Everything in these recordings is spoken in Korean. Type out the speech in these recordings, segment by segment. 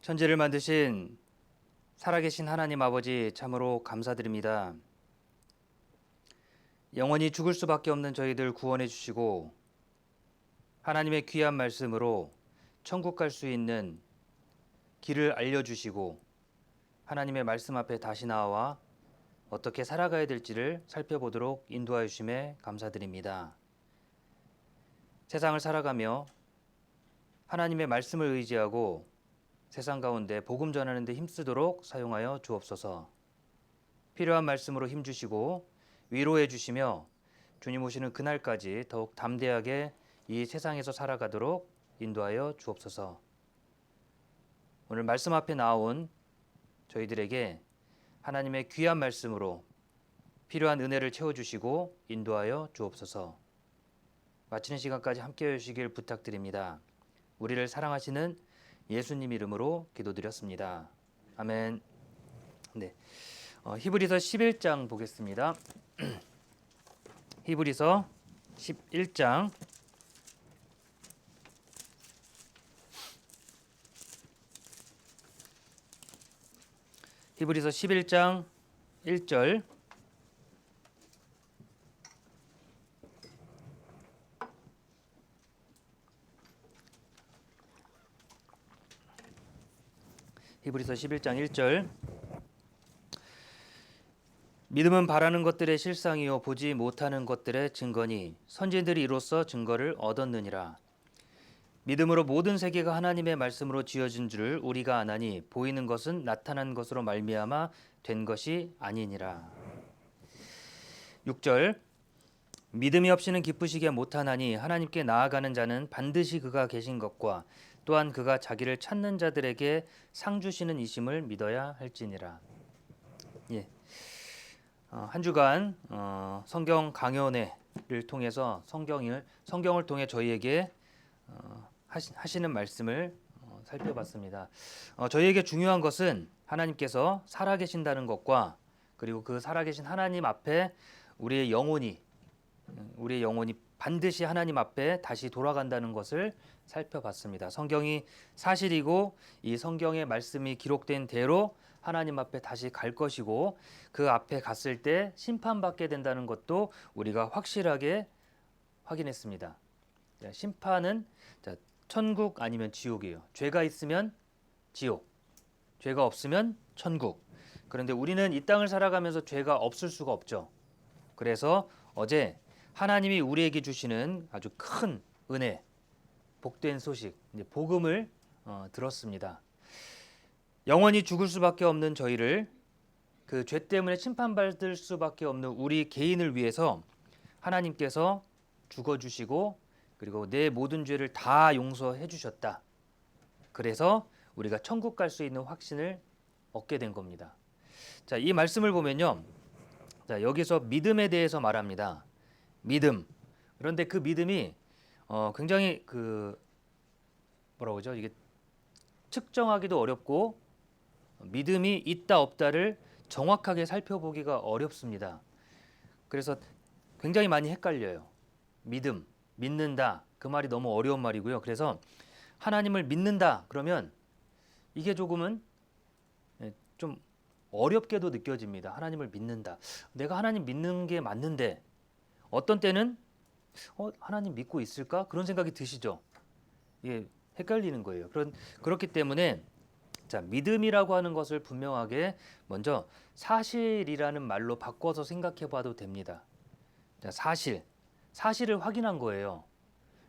천지를 만드신 살아계신 하나님 아버지 참으로 감사드립니다. 영원히 죽을 수밖에 없는 저희들 구원해 주시고 하나님의 귀한 말씀으로 천국 갈 수 있는 길을 알려주시고 하나님의 말씀 앞에 다시 나와 어떻게 살아가야 될지를 살펴보도록 인도하여 주심에 감사드립니다. 세상을 살아가며 하나님의 말씀을 의지하고 세상 가운데 복음 전하는 데 힘쓰도록 사용하여 주옵소서. 필요한 말씀으로 힘주시고 위로해 주시며 주님 오시는 그날까지 더욱 담대하게 이 세상에서 살아가도록 인도하여 주옵소서. 오늘 말씀 앞에 나온 저희들에게 하나님의 귀한 말씀으로 필요한 은혜를 채워주시고 인도하여 주옵소서. 마치는 시간까지 함께해 주시길 부탁드립니다. 우리를 사랑하시는 예수님 이름으로 기도드렸습니다. 아멘. 네, 히브리서 11장 보겠습니다. 히브리서 11장 히브리서 11장 1절 히브리서 11장 1절 믿음은 바라는 것들의 실상이요 보지 못하는 것들의 증거니 선진들이 이로써 증거를 얻었느니라. 믿음으로 모든 세계가 하나님의 말씀으로 지어진 줄을 우리가 아나니 보이는 것은 나타난 것으로 말미암아 된 것이 아니니라. 6절 믿음이 없이는 기쁘시게 못하나니 하나님께 나아가는 자는 반드시 그가 계신 것과 또한 그가 자기를 찾는 자들에게 상 주시는 이심을 믿어야 할지니라. 예. 한 주간 성경 강연회를 통해서 성경을 통해 저희에게 하시는 말씀을 살펴봤습니다. 저희에게 중요한 것은 하나님께서 살아계신다는 것과 그리고 그 살아계신 하나님 앞에 우리의 영혼이 반드시 하나님 앞에 다시 돌아간다는 것을 살펴봤습니다. 성경이 사실이고 이 성경의 말씀이 기록된 대로 하나님 앞에 다시 갈 것이고 그 앞에 갔을 때 심판받게 된다는 것도 우리가 확실하게 확인했습니다. 심판은 천국 아니면 지옥이에요. 죄가 있으면 지옥, 죄가 없으면 천국. 그런데 우리는 이 땅을 살아가면서 죄가 없을 수가 없죠. 그래서 어제 하나님이 우리에게 주시는 아주 큰 은혜, 복된 소식, 복음을 들었습니다. 영원히 죽을 수밖에 없는 저희를 그 죄 때문에 심판받을 수밖에 없는 우리 개인을 위해서 하나님께서 죽어주시고 그리고 내 모든 죄를 다 용서해 주셨다. 그래서 우리가 천국 갈 수 있는 확신을 얻게 된 겁니다. 자, 이 말씀을 보면요. 자, 여기서 믿음에 대해서 말합니다. 믿음. 그런데 그 믿음이 굉장히 뭐라고 그러죠? 이게 측정하기도 어렵고 믿음이 있다 없다를 정확하게 살펴보기가 어렵습니다. 그래서 굉장히 많이 헷갈려요. 믿음, 믿는다. 그 말이 너무 어려운 말이고요. 그래서 하나님을 믿는다. 그러면 이게 조금은 좀 어렵게도 느껴집니다. 하나님을 믿는다. 내가 하나님 믿는 게 맞는데 어떤 때는 하나님 믿고 있을까? 그런 생각이 드시죠. 이게 헷갈리는 거예요. 그렇기 때문에 자, 믿음이라고 하는 것을 분명하게 먼저 사실이라는 말로 바꿔서 생각해 봐도 됩니다. 자, 사실을 확인한 거예요.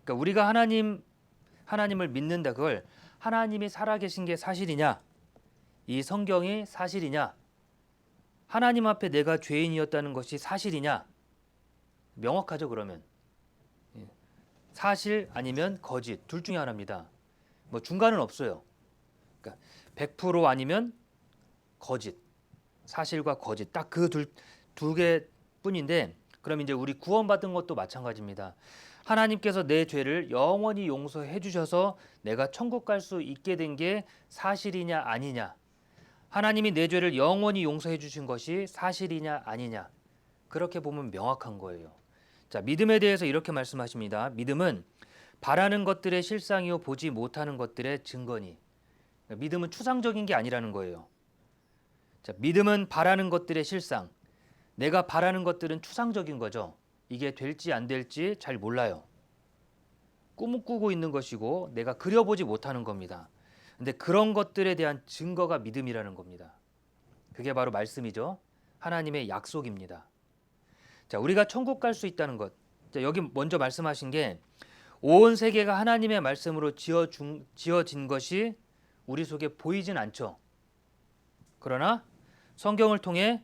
그러니까 우리가 하나님을 믿는다. 그걸 하나님이 살아계신 게 사실이냐? 이 성경이 사실이냐? 하나님 앞에 내가 죄인이었다는 것이 사실이냐? 명확하죠, 그러면. 사실 아니면 거짓 둘 중에 하나입니다. 뭐 중간은 없어요. 그러니까 100% 아니면 거짓, 사실과 거짓 딱 그 두 개뿐인데 그럼 이제 우리 구원받은 것도 마찬가지입니다. 하나님께서 내 죄를 영원히 용서해 주셔서 내가 천국 갈 수 있게 된 게 사실이냐 아니냐. 하나님이 내 죄를 영원히 용서해 주신 것이 사실이냐 아니냐. 그렇게 보면 명확한 거예요. 자, 믿음에 대해서 이렇게 말씀하십니다. 믿음은 바라는 것들의 실상이요 보지 못하는 것들의 증거니. 믿음은 추상적인 게 아니라는 거예요. 자, 믿음은 바라는 것들의 실상. 내가 바라는 것들은 추상적인 거죠. 이게 될지 안 될지 잘 몰라요. 꿈을 꾸고 있는 것이고 내가 그려보지 못하는 겁니다. 근데 그런 것들에 대한 증거가 믿음이라는 겁니다. 그게 바로 말씀이죠. 하나님의 약속입니다. 자, 우리가 천국 갈 수 있다는 것. 자, 여기 먼저 말씀하신 게 온 세계가 하나님의 말씀으로 지어진 것이 우리 속에 보이진 않죠. 그러나 성경을 통해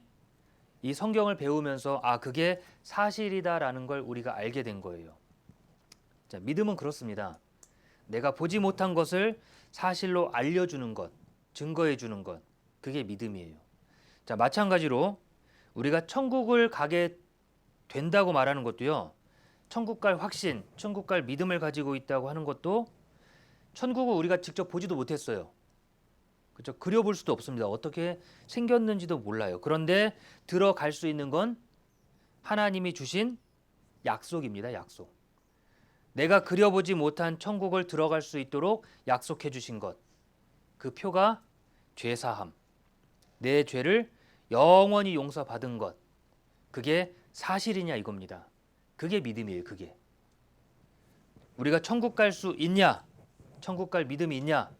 이 성경을 배우면서 그게 사실이다라는 걸 우리가 알게 된 거예요. 자, 믿음은 그렇습니다. 내가 보지 못한 것을 사실로 알려주는 것, 증거해 주는 것, 그게 믿음이에요. 자, 마찬가지로 우리가 천국을 가게 된다고 말하는 것도요. 천국 갈 확신, 천국 갈 믿음을 가지고 있다고 하는 것도 천국을 우리가 직접 보지도 못했어요. 그렇죠? 그려볼 수도 없습니다. 어떻게 생겼는지도 몰라요. 그런데 들어갈 수 있는 건 하나님이 주신 약속입니다. 약속. 내가 그려보지 못한 천국을 들어갈 수 있도록 약속해 주신 것. 그 표가 죄사함. 내 죄를 영원히 용서받은 것. 그게 사실이냐 이겁니다. 그게 믿음이에요. 그게. 우리가 천국 갈 수 있냐? 천국 갈 믿음이 있냐?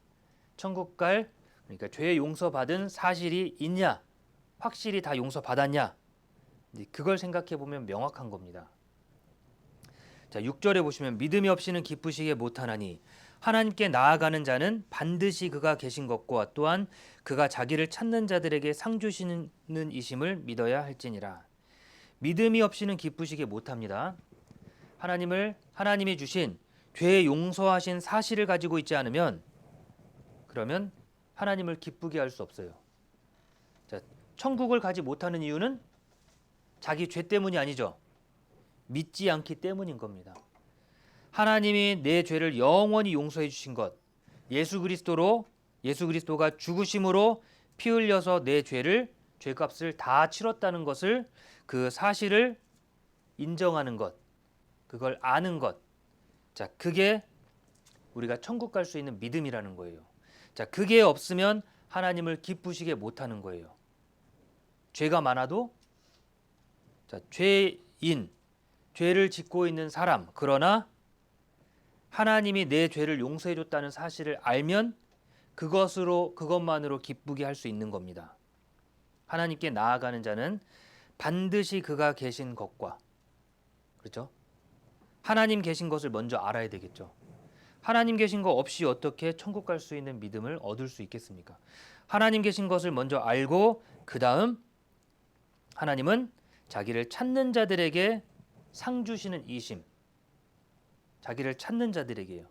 천국 갈 그러니까 죄 용서받은 사실이 있냐? 확실히 다 용서받았냐? 그걸 생각해 보면 명확한 겁니다. 자, 6절에 보시면 믿음이 없이는 기쁘시게 못하나니 하나님께 나아가는 자는 반드시 그가 계신 것과 또한 그가 자기를 찾는 자들에게 상 주시는 이심을 믿어야 할지니라. 믿음이 없이는 기쁘시게 못합니다. 하나님이 주신 죄 용서하신 사실을 가지고 있지 않으면 그러면 하나님을 기쁘게 할 수 없어요. 자, 천국을 가지 못하는 이유는 자기 죄 때문이 아니죠. 믿지 않기 때문인 겁니다. 하나님이 내 죄를 영원히 용서해 주신 것, 예수 그리스도가 죽으심으로 피 흘려서 내 죄값을 다 치렀다는 것을 그 사실을 인정하는 것, 그걸 아는 것. 자, 그게 우리가 천국 갈 수 있는 믿음이라는 거예요. 자, 그게 없으면 하나님을 기쁘시게 못하는 거예요. 죄가 많아도 자, 죄를 짓고 있는 사람, 그러나 하나님이 내 죄를 용서해 줬다는 사실을 알면 그것만으로 기쁘게 할 수 있는 겁니다. 하나님께 나아가는 자는 반드시 그가 계신 것과 그렇죠? 하나님 계신 것을 먼저 알아야 되겠죠. 하나님 계신 거 없이 어떻게 천국 갈 수 있는 믿음을 얻을 수 있겠습니까? 하나님 계신 것을 먼저 알고 그다음 하나님은 자기를 찾는 자들에게 상 주시는 이심. 자기를 찾는 자들에게요.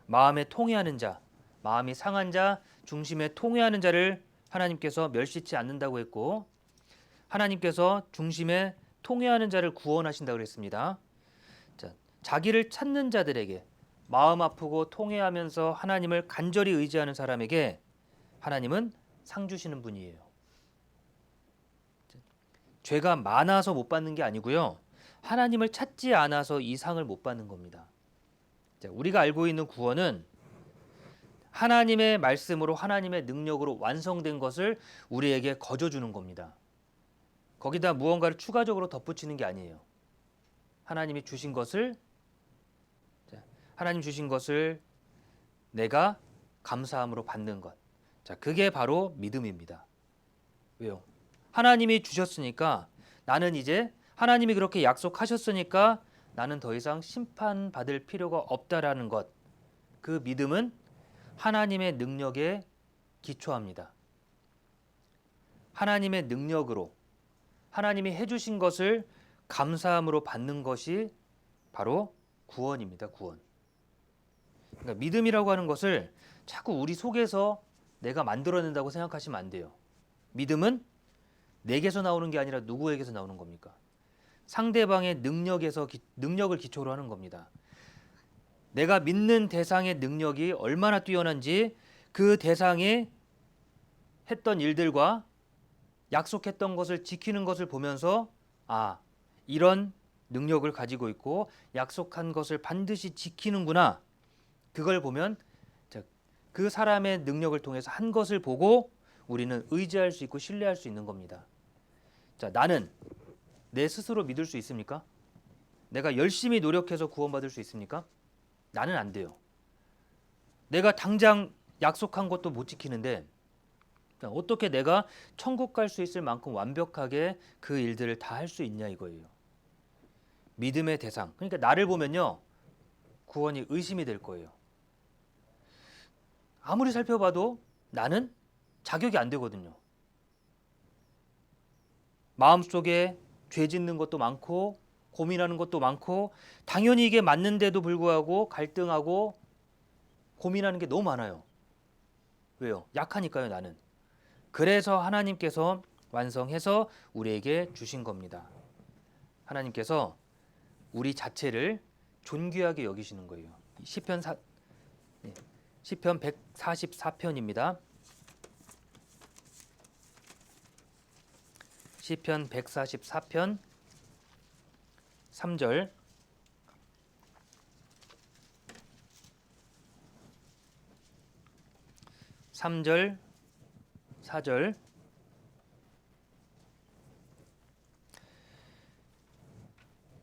마음에 통회하는 자, 마음이 상한 자, 중심에 통회하는 자를 하나님께서 멸시치 않는다고 했고 하나님께서 중심에 통회하는 자를 구원하신다고 그랬습니다. 자, 자기를 찾는 자들에게 마음 아프고 통회하면서 하나님을 간절히 의지하는 사람에게 하나님은 상 주시는 분이에요. 죄가 많아서 못 받는 게 아니고요. 하나님을 찾지 않아서 이 상을 못 받는 겁니다. 자, 우리가 알고 있는 구원은 하나님의 말씀으로 하나님의 능력으로 완성된 것을 우리에게 거저주는 겁니다. 거기다 무언가를 추가적으로 덧붙이는 게 아니에요. 하나님 주신 것을 내가 감사함으로 받는 것. 자, 그게 바로 믿음입니다. 왜요? 하나님이 주셨으니까 나는 이제 하나님이 그렇게 약속하셨으니까 나는 더 이상 심판받을 필요가 없다라는 것. 그 믿음은 하나님의 능력에 기초합니다. 하나님의 능력으로 하나님이 해주신 것을 감사함으로 받는 것이 바로 구원입니다. 구원. 그러니까 믿음이라고 하는 것을 자꾸 우리 속에서 내가 만들어낸다고 생각하시면 안 돼요. 믿음은 내게서 나오는 게 아니라 누구에게서 나오는 겁니까? 상대방의 능력을 기초로 하는 겁니다. 내가 믿는 대상의 능력이 얼마나 뛰어난지 그 대상이 했던 일들과 약속했던 것을 지키는 것을 보면서 이런 능력을 가지고 있고 약속한 것을 반드시 지키는구나. 그걸 보면 그 사람의 능력을 통해서 한 것을 보고 우리는 의지할 수 있고 신뢰할 수 있는 겁니다. 자, 나는 내 스스로 믿을 수 있습니까? 내가 열심히 노력해서 구원받을 수 있습니까? 나는 안 돼요. 내가 당장 약속한 것도 못 지키는데 어떻게 내가 천국 갈 수 있을 만큼 완벽하게 그 일들을 다 할 수 있냐 이거예요. 믿음의 대상. 그러니까 나를 보면요. 구원이 의심이 될 거예요. 아무리 살펴봐도 나는 자격이 안 되거든요. 마음속에 죄 짓는 것도 많고 고민하는 것도 많고 당연히 이게 맞는데도 불구하고 갈등하고 고민하는 게 너무 많아요. 왜요? 약하니까요, 나는. 그래서 하나님께서 완성해서 우리에게 주신 겁니다. 하나님께서 우리 자체를 존귀하게 여기시는 거예요. 시편 144편입니다. 시편 144편 3절 3절 4절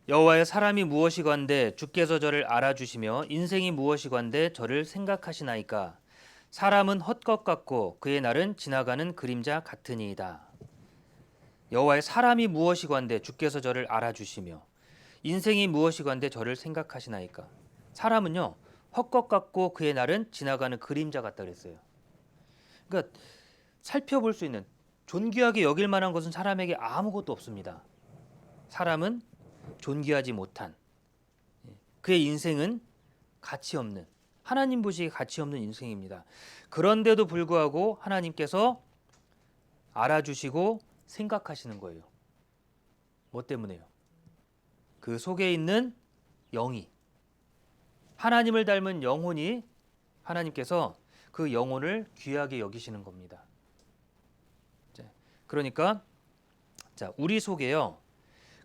여호와의 사람이 무엇이건대 주께서 저를 알아주시며 인생이 무엇이건대 저를 생각하시나이까. 사람은 헛것 같고 그의 날은 지나가는 그림자 같으니이다. 여호와의 사람이 무엇이건대 주께서 저를 알아주시며 인생이 무엇이건대 저를 생각하시나이까. 사람은요 헛것 같고 그의 날은 지나가는 그림자 같다 그랬어요. 그러니까 살펴볼 수 있는 존귀하게 여길 만한 것은 사람에게 아무것도 없습니다. 사람은 존귀하지 못한 그의 인생은 가치 없는 하나님 보시기에 가치 없는 인생입니다. 그런데도 불구하고 하나님께서 알아주시고 생각하시는 거예요. 뭐 때문에요? 그 속에 있는 영이 하나님을 닮은 영혼이 하나님께서 그 영혼을 귀하게 여기시는 겁니다. 그러니까 우리 속에요.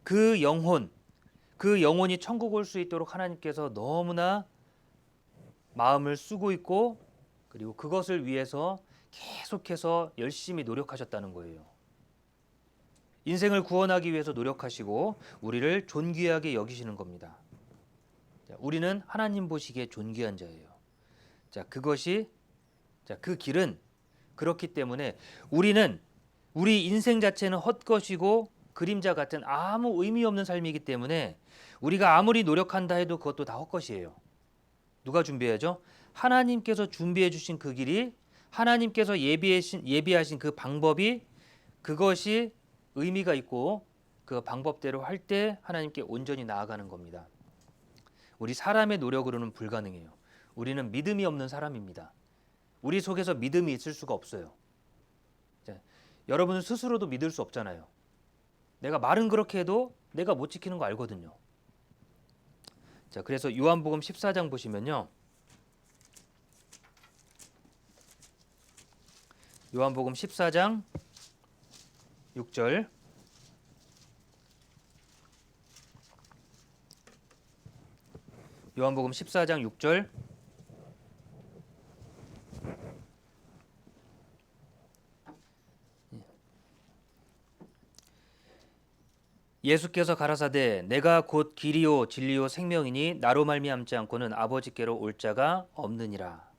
그 영혼이 천국 올 수 있도록 하나님께서 너무나 마음을 쓰고 있고 그리고 그것을 위해서 계속해서 열심히 노력하셨다는 거예요. 인생을 구원하기 위해서 노력하시고 우리를 존귀하게 여기시는 겁니다. 우리는 하나님 보시기에 존귀한 자예요. 그 길은 그렇기 때문에 우리 인생 자체는 헛것이고 그림자 같은 아무 의미 없는 삶이기 때문에 우리가 아무리 노력한다 해도 그것도 다 헛것이에요. 누가 준비해야죠? 하나님께서 준비해 주신 그 길이 하나님께서 예비하신 그 방법이 그것이 의미가 있고 그 방법대로 할 때 하나님께 온전히 나아가는 겁니다. 우리 사람의 노력으로는 불가능해요. 우리는 믿음이 없는 사람입니다. 우리 속에서 믿음이 있을 수가 없어요. 여러분은 스스로도 믿을 수 없잖아요. 내가 말은 그렇게 해도 내가 못 지키는 거 알거든요. 그래서 요한복음 14장 보시면요. 요한복음 14장 6절 요한복음 14장 6절 예수께서 가라사대 내가 곧 길이요 진리요 생명이니 나로 말미암지 않고는 아버지께로 올 자가 없느니라.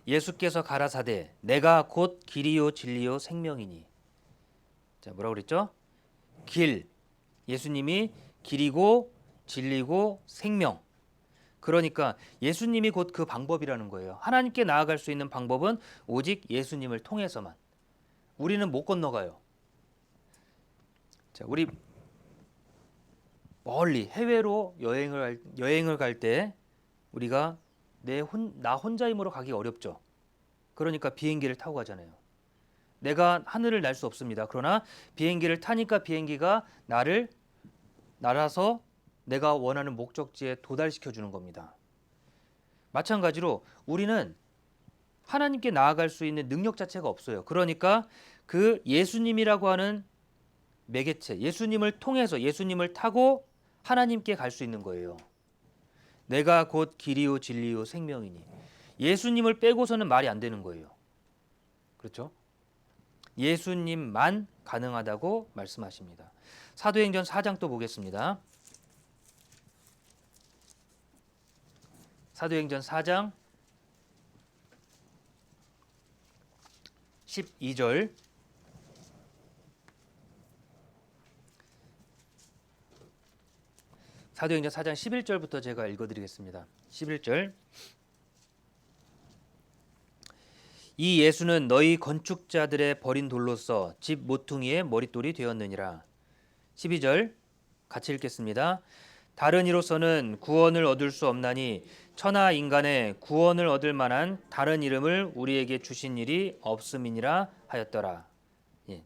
예수께서 가라사대 내가 곧 길이요 진리요 생명이니. 뭐라고 그랬죠? 길. 예수님이 길이고 진리고 생명. 그러니까 예수님이 곧 그 방법이라는 거예요. 하나님께 나아갈 수 있는 방법은 오직 예수님을 통해서만. 우리는 못 건너가요. 우리 멀리 해외로 여행을 갈 때 우리가 나 혼자 힘으로 가기 어렵죠. 그러니까 비행기를 타고 가잖아요. 내가 하늘을 날 수 없습니다. 그러나 비행기를 타니까 비행기가 나를 날아서 내가 원하는 목적지에 도달시켜 주는 겁니다. 마찬가지로 우리는 하나님께 나아갈 수 있는 능력 자체가 없어요. 그러니까 그 예수님이라고 하는 매개체, 예수님을 통해서 예수님을 타고 하나님께 갈 수 있는 거예요. 내가 곧 길이요 진리요 생명이니. 예수님을 빼고서는 말이 안 되는 거예요. 그렇죠? 예수님만 가능하다고 말씀하십니다. 사도행전 4장 또 보겠습니다. 사도행전 4장 12절 사도행전 4장 11절부터 제가 읽어드리겠습니다. 11절 이 예수는 너희 건축자들의 버린 돌로서 집 모퉁이의 머릿돌이 되었느니라. 12절 같이 읽겠습니다. 다른 이로서는 구원을 얻을 수 없나니 천하 인간의 구원을 얻을 만한 다른 이름을 우리에게 주신 일이 없음이니라 하였더라. 예.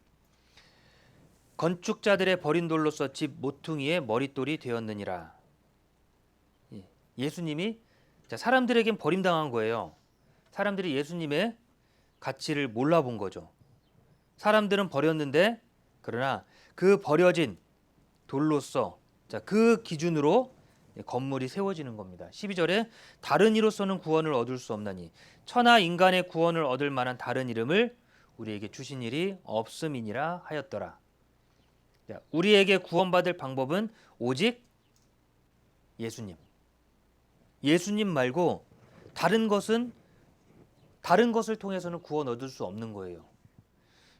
건축자들의 버린 돌로서 집 모퉁이의 머릿돌이 되었느니라. 예. 예수님이 사람들에겐 버림당한 거예요. 사람들이 예수님의 가치를 몰라본 거죠. 사람들은 버렸는데 그러나 그 버려진 돌로서 그 기준으로 건물이 세워지는 겁니다. 12절에 다른 이로서는 구원을 얻을 수 없나니 천하 인간의 구원을 얻을 만한 다른 이름을 우리에게 주신 일이 없음이니라 하였더라. 우리에게 구원받을 방법은 오직 예수님. 예수님 말고 다른 것을 통해서는 구원 얻을 수 없는 거예요.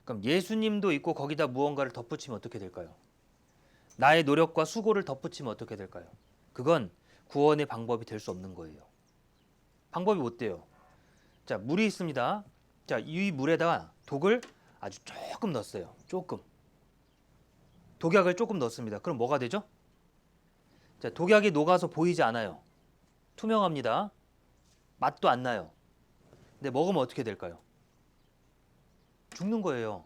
그럼 예수님도 있고 거기다 무언가를 덧붙이면 어떻게 될까요? 나의 노력과 수고를 덧붙이면 어떻게 될까요? 그건 구원의 방법이 될 수 없는 거예요. 방법이 못 돼요. 자, 물이 있습니다. 자, 이 물에다가 독을 아주 조금 넣었어요. 조금. 독약을 조금 넣습니다. 그럼 뭐가 되죠? 자, 독약이 녹아서 보이지 않아요. 투명합니다. 맛도 안 나요. 근데 먹으면 어떻게 될까요? 죽는 거예요.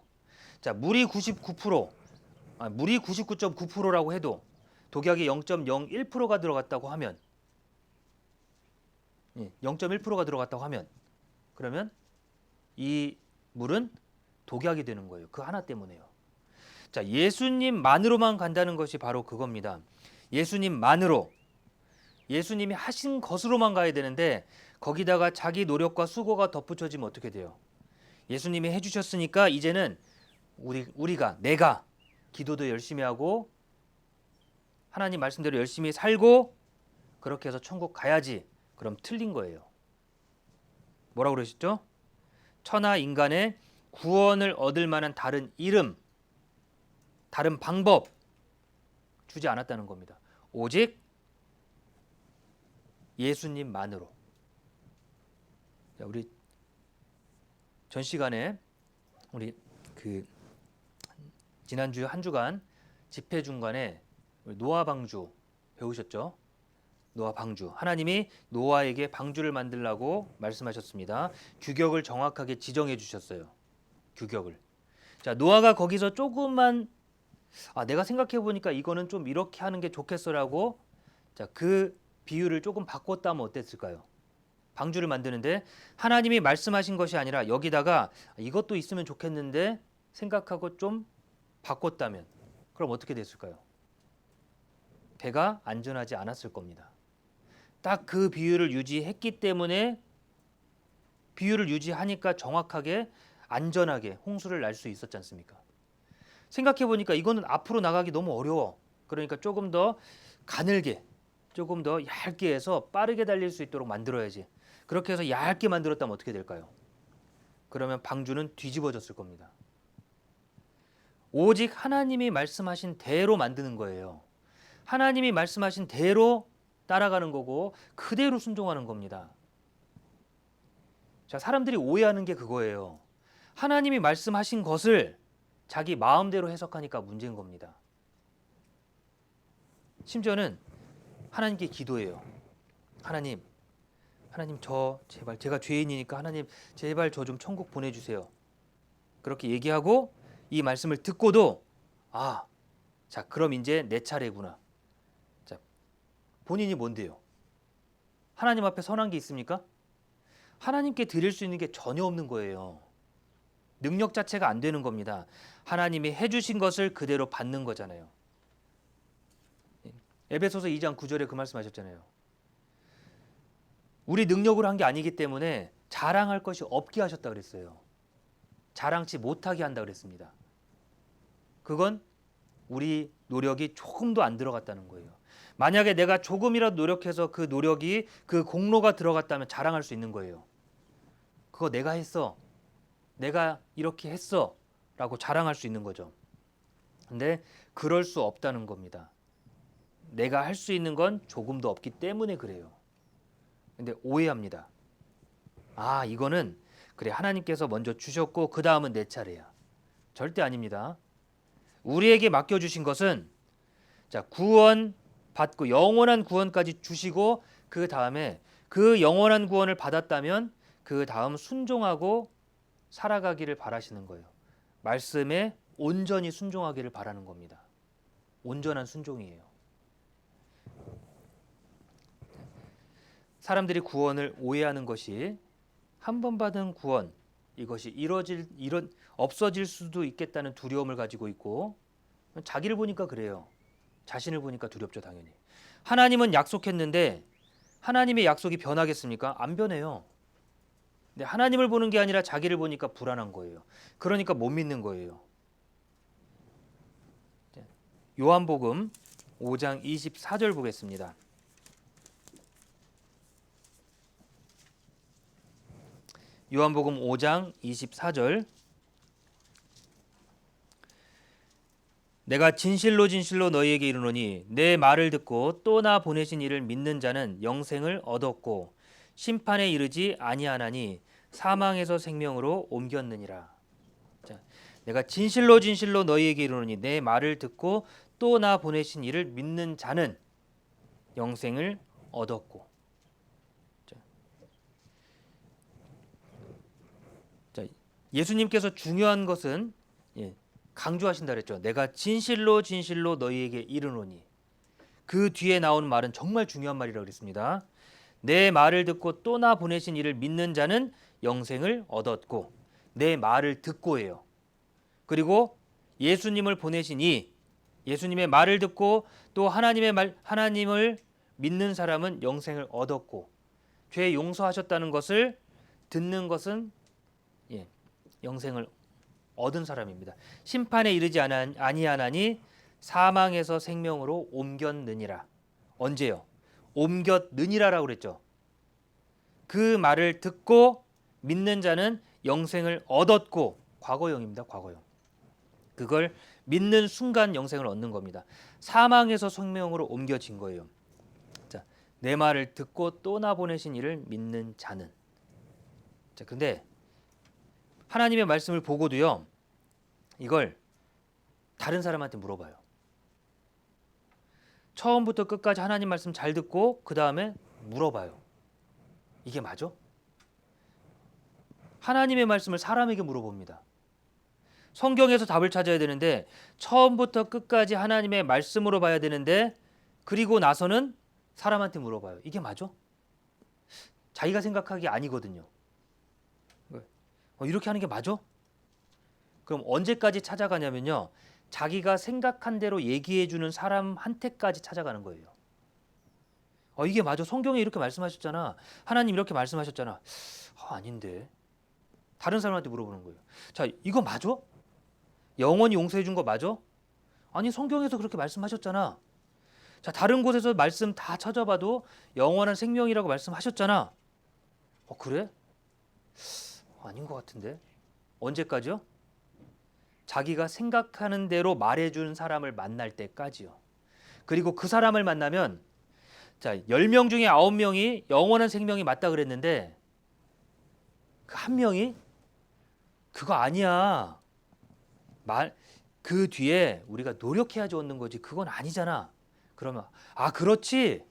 자, 물이 99.9%라고 해도 독약이 0.01%가 들어갔다고 하면 0.1%가 들어갔다고 하면 그러면 이 물은 독약이 되는 거예요. 그 하나 때문에요. 자, 예수님만으로만 간다는 것이 바로 그겁니다. 예수님만으로 예수님이 하신 것으로만 가야 되는데 거기다가 자기 노력과 수고가 덧붙여지면 어떻게 돼요? 예수님이 해주셨으니까 이제는 내가 기도도 열심히 하고 하나님 말씀대로 열심히 살고 그렇게 해서 천국 가야지. 그럼 틀린 거예요. 뭐라고 그러셨죠? 천하 인간의 구원을 얻을 만한 다른 이름, 다른 방법 주지 않았다는 겁니다. 오직 예수님만으로. 자, 우리 전 시간에 우리 지난주 한 주간 집회 중간에 노아 방주 배우셨죠? 노아 방주. 하나님이 노아에게 방주를 만들라고 말씀하셨습니다. 규격을 정확하게 지정해 주셨어요. 규격을. 자, 노아가 거기서 조금만 내가 생각해 보니까 이거는 좀 이렇게 하는 게 좋겠어라고 그 비율을 조금 바꿨다면 어땠을까요? 방주를 만드는데 하나님이 말씀하신 것이 아니라 여기다가 이것도 있으면 좋겠는데 생각하고 좀 바꿨다면 그럼 어떻게 됐을까요? 배가 안전하지 않았을 겁니다. 딱 그 비율을 유지했기 때문에 비율을 유지하니까 정확하게 안전하게 홍수를 날 수 있었지 않습니까? 생각해 보니까 이거는 앞으로 나가기 너무 어려워. 그러니까 조금 더 가늘게 조금 더 얇게 해서 빠르게 달릴 수 있도록 만들어야지. 그렇게 해서 얇게 만들었다면 어떻게 될까요? 그러면 방주는 뒤집어졌을 겁니다. 오직 하나님이 말씀하신 대로 만드는 거예요. 하나님이 말씀하신 대로 따라가는 거고 그대로 순종하는 겁니다. 자, 사람들이 오해하는 게 그거예요. 하나님이 말씀하신 것을 자기 마음대로 해석하니까 문제인 겁니다. 심지어는 하나님께 기도해요. 하나님 저 제발 제가 죄인이니까 하나님 제발 저 좀 천국 보내주세요. 그렇게 얘기하고 이 말씀을 듣고도 자 그럼 이제 내 차례구나. 자, 본인이 뭔데요? 하나님 앞에 선한 게 있습니까? 하나님께 드릴 수 있는 게 전혀 없는 거예요. 능력 자체가 안 되는 겁니다. 하나님이 해주신 것을 그대로 받는 거잖아요. 에베소서 2장 9절에 그 말씀하셨잖아요. 우리 능력으로 한 게 아니기 때문에 자랑할 것이 없게 하셨다 그랬어요. 자랑치 못하게 한다 그랬습니다. 그건 우리 노력이 조금도 안 들어갔다는 거예요. 만약에 내가 조금이라도 노력해서 그 노력이 그 공로가 들어갔다면 자랑할 수 있는 거예요. 그거 내가 했어. 내가 이렇게 했어. 라고 자랑할 수 있는 거죠. 근데 그럴 수 없다는 겁니다. 내가 할 수 있는 건 조금도 없기 때문에 그래요. 근데 오해합니다. 아, 이거는 그래 하나님께서 먼저 주셨고 그 다음은 내 차례야. 절대 아닙니다. 우리에게 맡겨주신 것은 자, 구원 받고 영원한 구원까지 주시고 그 다음에 그 영원한 구원을 받았다면 그 다음 순종하고 살아가기를 바라시는 거예요. 말씀에 온전히 순종하기를 바라는 겁니다. 온전한 순종이에요. 사람들이 구원을 오해하는 것이 한 번 받은 구원 이것이 없어질 수도 있겠다는 두려움을 가지고 있고 자기를 보니까 그래요. 자신을 보니까 두렵죠, 당연히. 하나님은 약속했는데 하나님의 약속이 변하겠습니까? 안 변해요. 근데 하나님을 보는 게 아니라 자기를 보니까 불안한 거예요. 그러니까 못 믿는 거예요. 요한복음 5장 24절 보겠습니다. 요한복음 5장 24절 내가 진실로 진실로 너희에게 이르노니 내 말을 듣고 또 나 보내신 이를 믿는 자는 영생을 얻었고 심판에 이르지 아니하나니 사망에서 생명으로 옮겼느니라. 자, 내가 진실로 진실로 너희에게 이르노니 내 말을 듣고 또 나 보내신 이를 믿는 자는 영생을 얻었고. 자, 예수님께서 중요한 것은 강조하신다 그랬죠. 내가 진실로 진실로 너희에게 이르노니. 그 뒤에 나오는 말은 정말 중요한 말이라고 그랬습니다. 내 말을 듣고 또 나 보내신 이를 믿는 자는 영생을 얻었고 내 말을 듣고예요. 그리고 예수님을 보내신 예수님의 말을 듣고 또 하나님을 믿는 사람은 영생을 얻었고 죄 용서하셨다는 것을 듣는 것은 영생을 얻은 사람입니다. 심판에 이르지 아니하나니 사망에서 생명으로 옮겼느니라. 언제요? 옮겼느니라라고 그랬죠. 그 말을 듣고 믿는 자는 영생을 얻었고 과거형입니다. 과거형. 그걸 믿는 순간 영생을 얻는 겁니다. 사망에서 생명으로 옮겨진 거예요. 자, 내 말을 듣고 또 나 보내신 이를 믿는 자는. 자, 근데 하나님의 말씀을 보고도요. 이걸 다른 사람한테 물어봐요. 처음부터 끝까지 하나님 말씀 잘 듣고 그 다음에 물어봐요. 이게 맞아? 하나님의 말씀을 사람에게 물어봅니다. 성경에서 답을 찾아야 되는데 처음부터 끝까지 하나님의 말씀으로 봐야 되는데 그리고 나서는 사람한테 물어봐요. 이게 맞아? 자기가 생각하기 아니거든요. 이렇게 하는 게 맞아? 그럼 언제까지 찾아가냐면요. 자기가 생각한 대로 얘기해 주는 사람한테까지 찾아가는 거예요. 이게 맞아. 성경에 이렇게 말씀하셨잖아. 하나님 이렇게 말씀하셨잖아. 아닌데. 다른 사람한테 물어보는 거예요. 자, 이거 맞아? 영원히 용서해 준 거 맞아? 아니, 성경에서 그렇게 말씀하셨잖아. 자, 다른 곳에서 말씀 다 찾아봐도 영원한 생명이라고 말씀하셨잖아. 그래? 아닌 것 같은데. 언제까지요? 자기가 생각하는 대로 말해준 사람을 만날 때까지요. 그리고 그 사람을 만나면 자, 10명 중에 9명이 영원한 생명이 맞다 그랬는데 그 한 명이 그거 아니야. 그 뒤에 우리가 노력해야지 얻는 거지. 그건 아니잖아. 그러면 그렇지.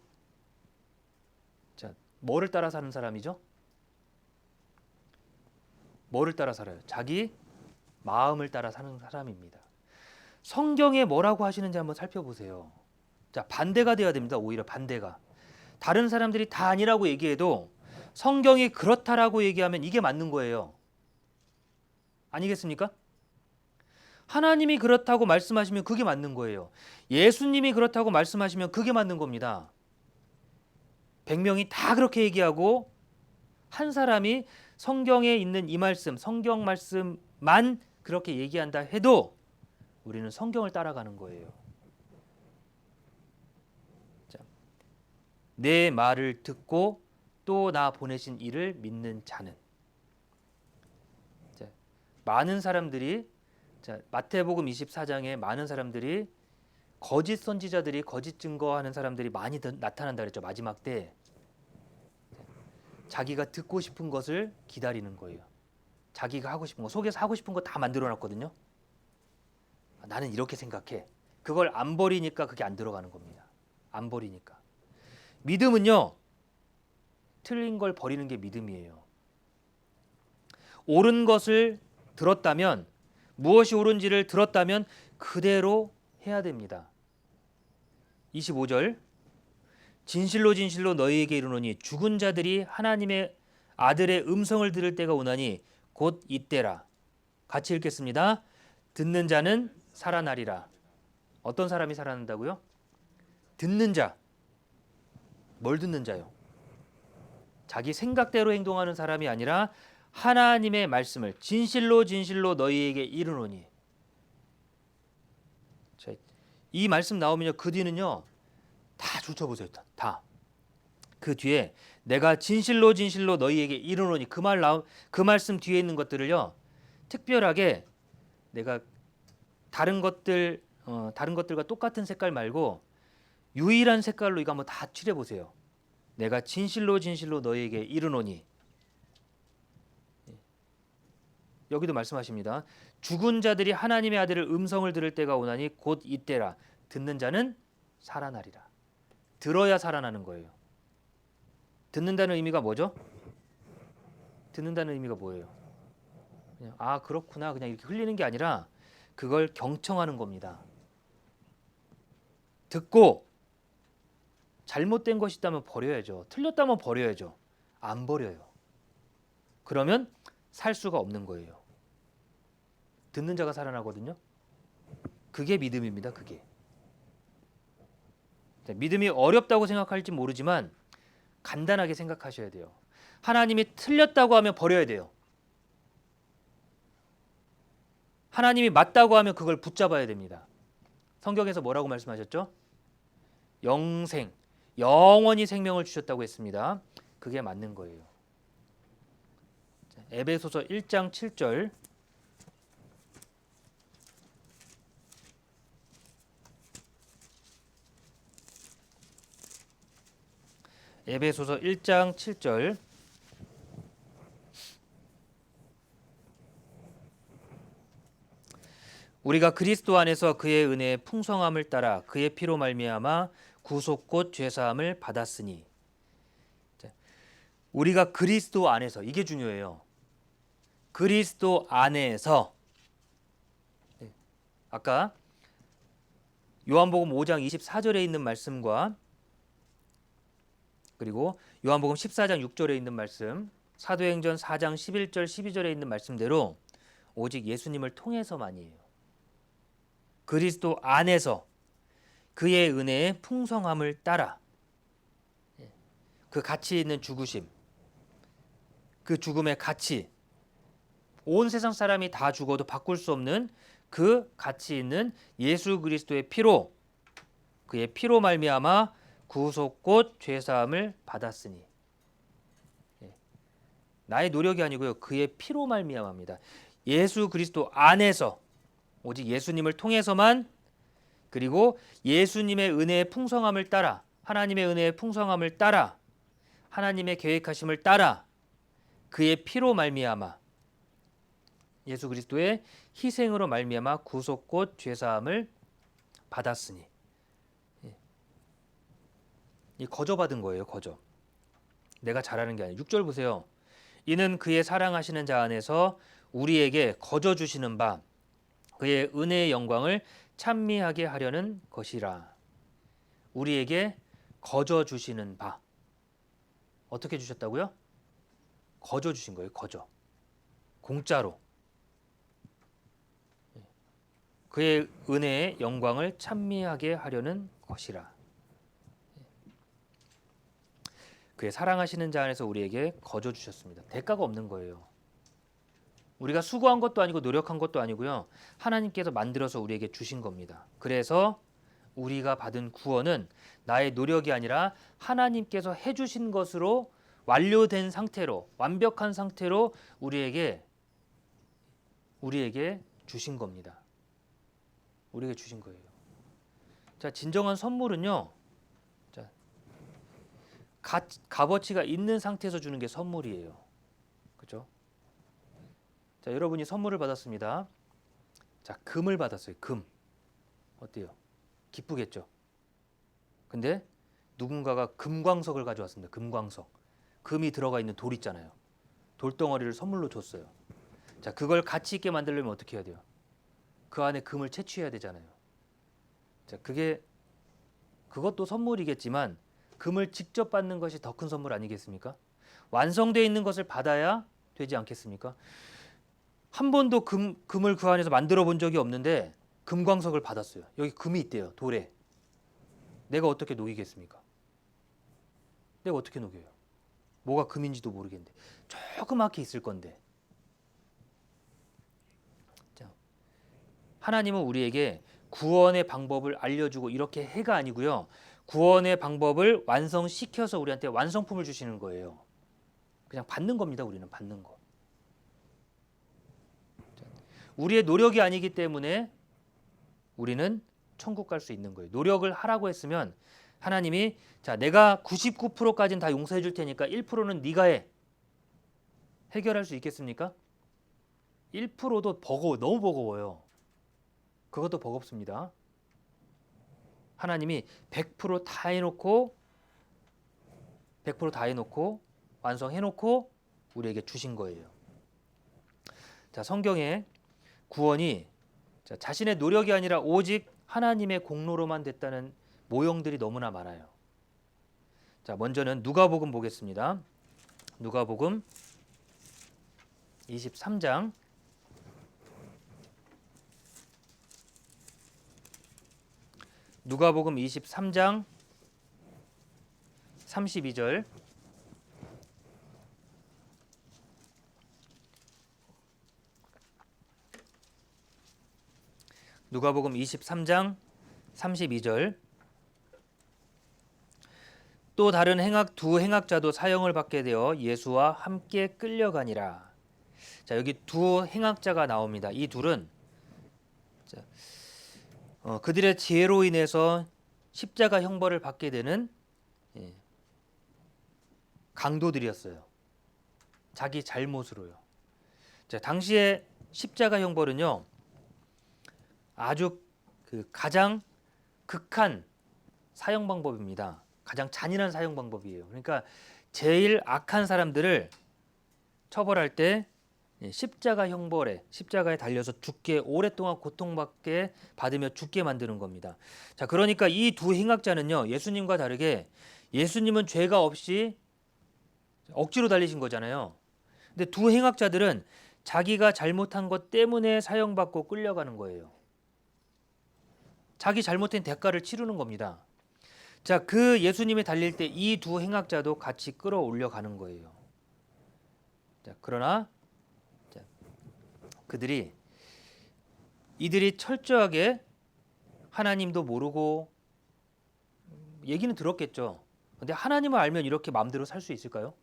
자, 뭐를 따라 사는 사람이죠? 뭐를 따라 살아요? 자기 마음을 따라 사는 사람입니다. 성경에 뭐라고 하시는지 한번 살펴보세요. 자, 반대가 돼야 됩니다. 오히려 반대가. 다른 사람들이 다 아니라고 얘기해도 성경이 그렇다라고 얘기하면 이게 맞는 거예요. 아니겠습니까? 하나님이 그렇다고 말씀하시면 그게 맞는 거예요. 예수님이 그렇다고 말씀하시면 그게 맞는 겁니다. 100명이 다 그렇게 얘기하고 한 사람이 성경에 있는 이 말씀, 성경 말씀만 그렇게 얘기한다 해도 우리는 성경을 따라가는 거예요. 자, 내 말을 듣고 또 나 보내신 이를 믿는 자는. 자, 많은 사람들이 마태복음 24장에 많은 사람들이 거짓 선지자들이 거짓 증거하는 사람들이 많이 나타난다 그랬죠. 마지막 때 자기가 듣고 싶은 것을 기다리는 거예요. 자기가 하고 싶은 거, 속에서 하고 싶은 거 다 만들어 놨거든요. 나는 이렇게 생각해. 그걸 안 버리니까 그게 안 들어가는 겁니다. 안 버리니까. 믿음은요, 틀린 걸 버리는 게 믿음이에요. 옳은 것을 들었다면, 무엇이 옳은지를 들었다면 그대로 해야 됩니다. 25절, 진실로 진실로 너희에게 이르노니 죽은 자들이 하나님의 아들의 음성을 들을 때가 오나니 곧 이때라. 같이 읽겠습니다. 듣는 자는 살아나리라. 어떤 사람이 살아난다고요? 듣는 자. 뭘 듣는 자요? 자기 생각대로 행동하는 사람이 아니라 하나님의 말씀을 진실로 진실로 너희에게 이르노니. 자, 이 말씀 나오면요, 그 뒤는요 다 훑어보세요. 다. 그 뒤에 내가 진실로 진실로 너희에게 이르노니 그 말씀 뒤에 있는 것들을요 특별하게 내가 다른 것들과 똑같은 색깔 말고 유일한 색깔로 이거 한번 다 칠해 보세요. 내가 진실로 진실로 너희에게 이르노니. 여기도 말씀하십니다. 죽은 자들이 하나님의 아들을 음성을 들을 때가 오나니 곧 이때라. 듣는 자는 살아나리라. 들어야 살아나는 거예요. 듣는다는 의미가 뭐죠? 듣는다는 의미가 뭐예요? 그냥 아 그렇구나 그냥 이렇게 흘리는 게 아니라 그걸 경청하는 겁니다. 듣고 잘못된 것이 있다면 버려야죠. 틀렸다면 버려야죠. 안 버려요. 그러면 살 수가 없는 거예요. 듣는 자가 살아나거든요. 그게 믿음입니다. 그게. 믿음이 어렵다고 생각할지 모르지만 간단하게 생각하셔야 돼요. 하나님이 틀렸다고 하면 버려야 돼요. 하나님이 맞다고 하면 그걸 붙잡아야 됩니다. 성경에서 뭐라고 말씀하셨죠? 영생, 영원히 생명을 주셨다고 했습니다. 그게 맞는 거예요. 에베소서 1장 7절. 에베소서 1장 7절. 우리가 그리스도 안에서 그의 은혜의 풍성함을 따라 그의 피로 말미암아 구속 곧 죄사함을 받았으니. 우리가 그리스도 안에서, 이게 중요해요. 그리스도 안에서. 아까 요한복음 5장 24절에 있는 말씀과 그리고 요한복음 14장 6절에 있는 말씀, 사도행전 4장 11절 12절에 있는 말씀대로 오직 예수님을 통해서만이에요. 그리스도 안에서 그의 은혜의 풍성함을 따라 그 가치 있는 죽으심, 그 죽음의 가치, 온 세상 사람이 다 죽어도 바꿀 수 없는 그 가치 있는 예수 그리스도의 피로, 그의 피로 말미암아 구속 곧 죄사함을 받았으니. 나의 노력이 아니고요. 그의 피로 말미암아입니다. 예수 그리스도 안에서 오직 예수님을 통해서만, 그리고 예수님의 은혜의 풍성함을 따라, 하나님의 은혜의 풍성함을 따라, 하나님의 계획하심을 따라 그의 피로 말미암아, 예수 그리스도의 희생으로 말미암아 구속 곧 죄사함을 받았으니. 이 거저 받은 거예요. 거저. 내가 잘하는 게 아니에요. 6절 보세요. 이는 그의 사랑하시는 자 안에서 우리에게 거저 주시는 바 그의 은혜의 영광을 찬미하게 하려는 것이라. 우리에게 거저 주시는 바. 어떻게 주셨다고요? 거저 주신 거예요. 거저. 공짜로. 그의 은혜의 영광을 찬미하게 하려는 것이라. 그의 사랑하시는 자 안에서 우리에게 거저 주셨습니다. 대가가 없는 거예요. 우리가 수고한 것도 아니고 노력한 것도 아니고요. 하나님께서 만들어서 우리에게 주신 겁니다. 그래서 우리가 받은 구원은 나의 노력이 아니라 하나님께서 해주신 것으로 완료된 상태로, 완벽한 상태로 우리에게 주신 겁니다. 우리에게 주신 거예요. 자, 진정한 선물은요. 자, 값어치가 있는 상태에서 주는 게 선물이에요. 그렇죠? 자, 여러분이 선물을 받았습니다. 자, 금을 받았어요. 금. 어때요? 기쁘겠죠? 근데 누군가가 금광석을 가져왔습니다. 금광석. 금이 들어가 있는 돌 있잖아요. 돌덩어리를 선물로 줬어요. 자, 그걸 가치 있게 만들려면 어떻게 해야 돼요? 그 안에 금을 채취해야 되잖아요. 자, 그것도 선물이겠지만 금을 직접 받는 것이 더 큰 선물 아니겠습니까? 완성되어 있는 것을 받아야 되지 않겠습니까? 한 번도 금을 그 안에서 만들어 본 적이 없는데 금광석을 받았어요. 여기 금이 있대요. 돌에. 내가 어떻게 녹이겠습니까? 내가 어떻게 녹여요? 뭐가 금인지도 모르겠는데. 조그맣게 있을 건데. 자, 하나님은 우리에게 구원의 방법을 알려주고 이렇게 해가 아니고요. 구원의 방법을 완성시켜서 우리한테 완성품을 주시는 거예요. 그냥 받는 겁니다. 우리는 받는 거. 우리의 노력이 아니기 때문에 우리는 천국 갈 수 있는 거예요. 노력을 하라고 했으면 하나님이 자, 내가 99%까지는 다 용서해 줄 테니까 1%는 네가 해. 해결할 수 있겠습니까? 1%도 너무 버거워요. 그것도 버겁습니다. 하나님이 100%다 해놓고 100%다 해놓고 완성해놓고 우리에게 주신 거예요. 자, 성경에 구원이 자신의 노력이 아니라 오직 하나님의 공로로만 됐다는 모형들이 너무나 많아요. 자, 먼저는 누가복음 보겠습니다. 누가복음 23장 누가복음 23장 32절 누가복음 23장 32절 또 다른 두 행악자도 사형을 받게 되어 예수와 함께 끌려가니라. 자, 여기 두 행악자가 나옵니다. 이 둘은 그들의 죄로 인해서 십자가 형벌을 받게 되는 강도들이었어요. 자기 잘못으로요. 자, 당시에 십자가 형벌은요. 아주 가장 극한 사형 방법입니다. 가장 잔인한 사형 방법이에요. 그러니까 제일 악한 사람들을 처벌할 때 십자가 형벌에 십자가에 달려서 죽게 오랫동안 고통받게 받으며 죽게 만드는 겁니다. 자, 그러니까 이 두 행악자는요. 예수님과 다르게 예수님은 죄가 없이 억지로 달리신 거잖아요. 근데 두 행악자들은 자기가 잘못한 것 때문에 사형받고 끌려가는 거예요. 자기 잘못된 대가를 치르는 겁니다. 자, 그 예수님이 달릴 때 이 두 행악자도 같이 끌어올려 가는 거예요. 자, 그러나 이들이 철저하게 하나님도 모르고 얘기는 들었겠죠. 근데 하나님을 알면 이렇게 마음대로 살 수 있을까요?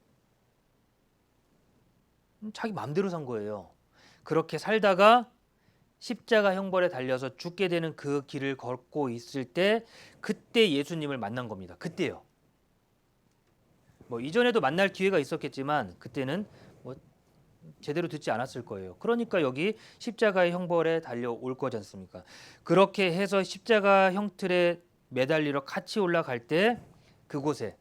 자기 마음대로 산 거예요. 그렇게 살다가 십자가 형벌에 달려서 죽게 되는 그 길을 걷고 있을 때 그때 예수님을 만난 겁니다. 그때요. 뭐 이전에도 만날 기회가 있었겠지만 그때는 뭐 제대로 듣지 않았을 거예요. 그러니까 여기 십자가의 형벌에 달려올 거지 않습니까? 그렇게 해서 십자가 형틀에 매달리러 같이 올라갈 때 그곳에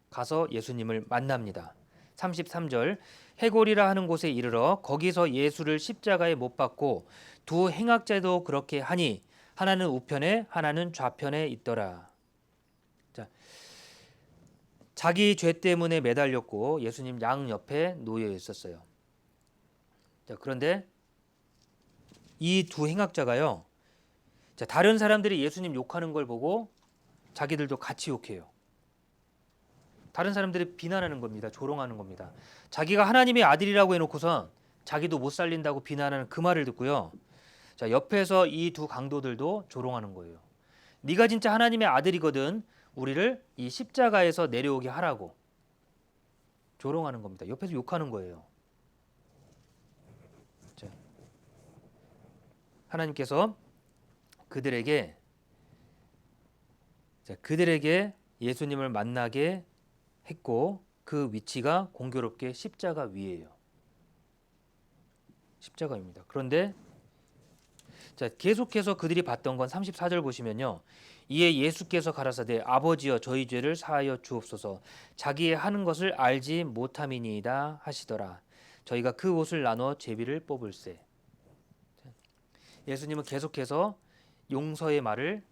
가서 예수님을 만납니다. 33절 해골이라 하는 곳에 이르러 거기서 예수를 십자가에 못 박고 두 행악자도 그렇게 하니 하나는 우편에 하나는 좌편에 있더라. 자, 자기 죄 때문에 매달렸고 예수님 양 옆에 놓여 있었어요. 자, 그런데 이 두 행악자가요. 자, 다른 사람들이 예수님 욕하는 걸 보고 자기들도 같이 욕해요. 다른 사람들이 비난하는 겁니다. 조롱하는 겁니다. 자기가 하나님의 아들이라고 해놓고선 자기도 못 살린다고 비난하는 그 말을 듣고요. 자, 옆에서 이 두 강도들도 조롱하는 거예요. 네가 진짜 하나님의 아들이거든. 우리를 이 십자가에서 내려오게 하라고 조롱하는 겁니다. 옆에서 욕하는 거예요. 자, 하나님께서 그들에게 예수님을 만나게 했고 그 위치가 공교롭게 십자가 위에요. 십자가입니다. 그런데 자, 계속해서 그들이 봤던 건 34절 보시면요. 이에 예수께서 가라사대 아버지여 저희 죄를 사하여 주옵소서 자기의 하는 것을 알지 못함이니이다 하시더라. 저희가 그 옷을 나눠 제비를 뽑을세. 예수님은 계속해서 용서의 말을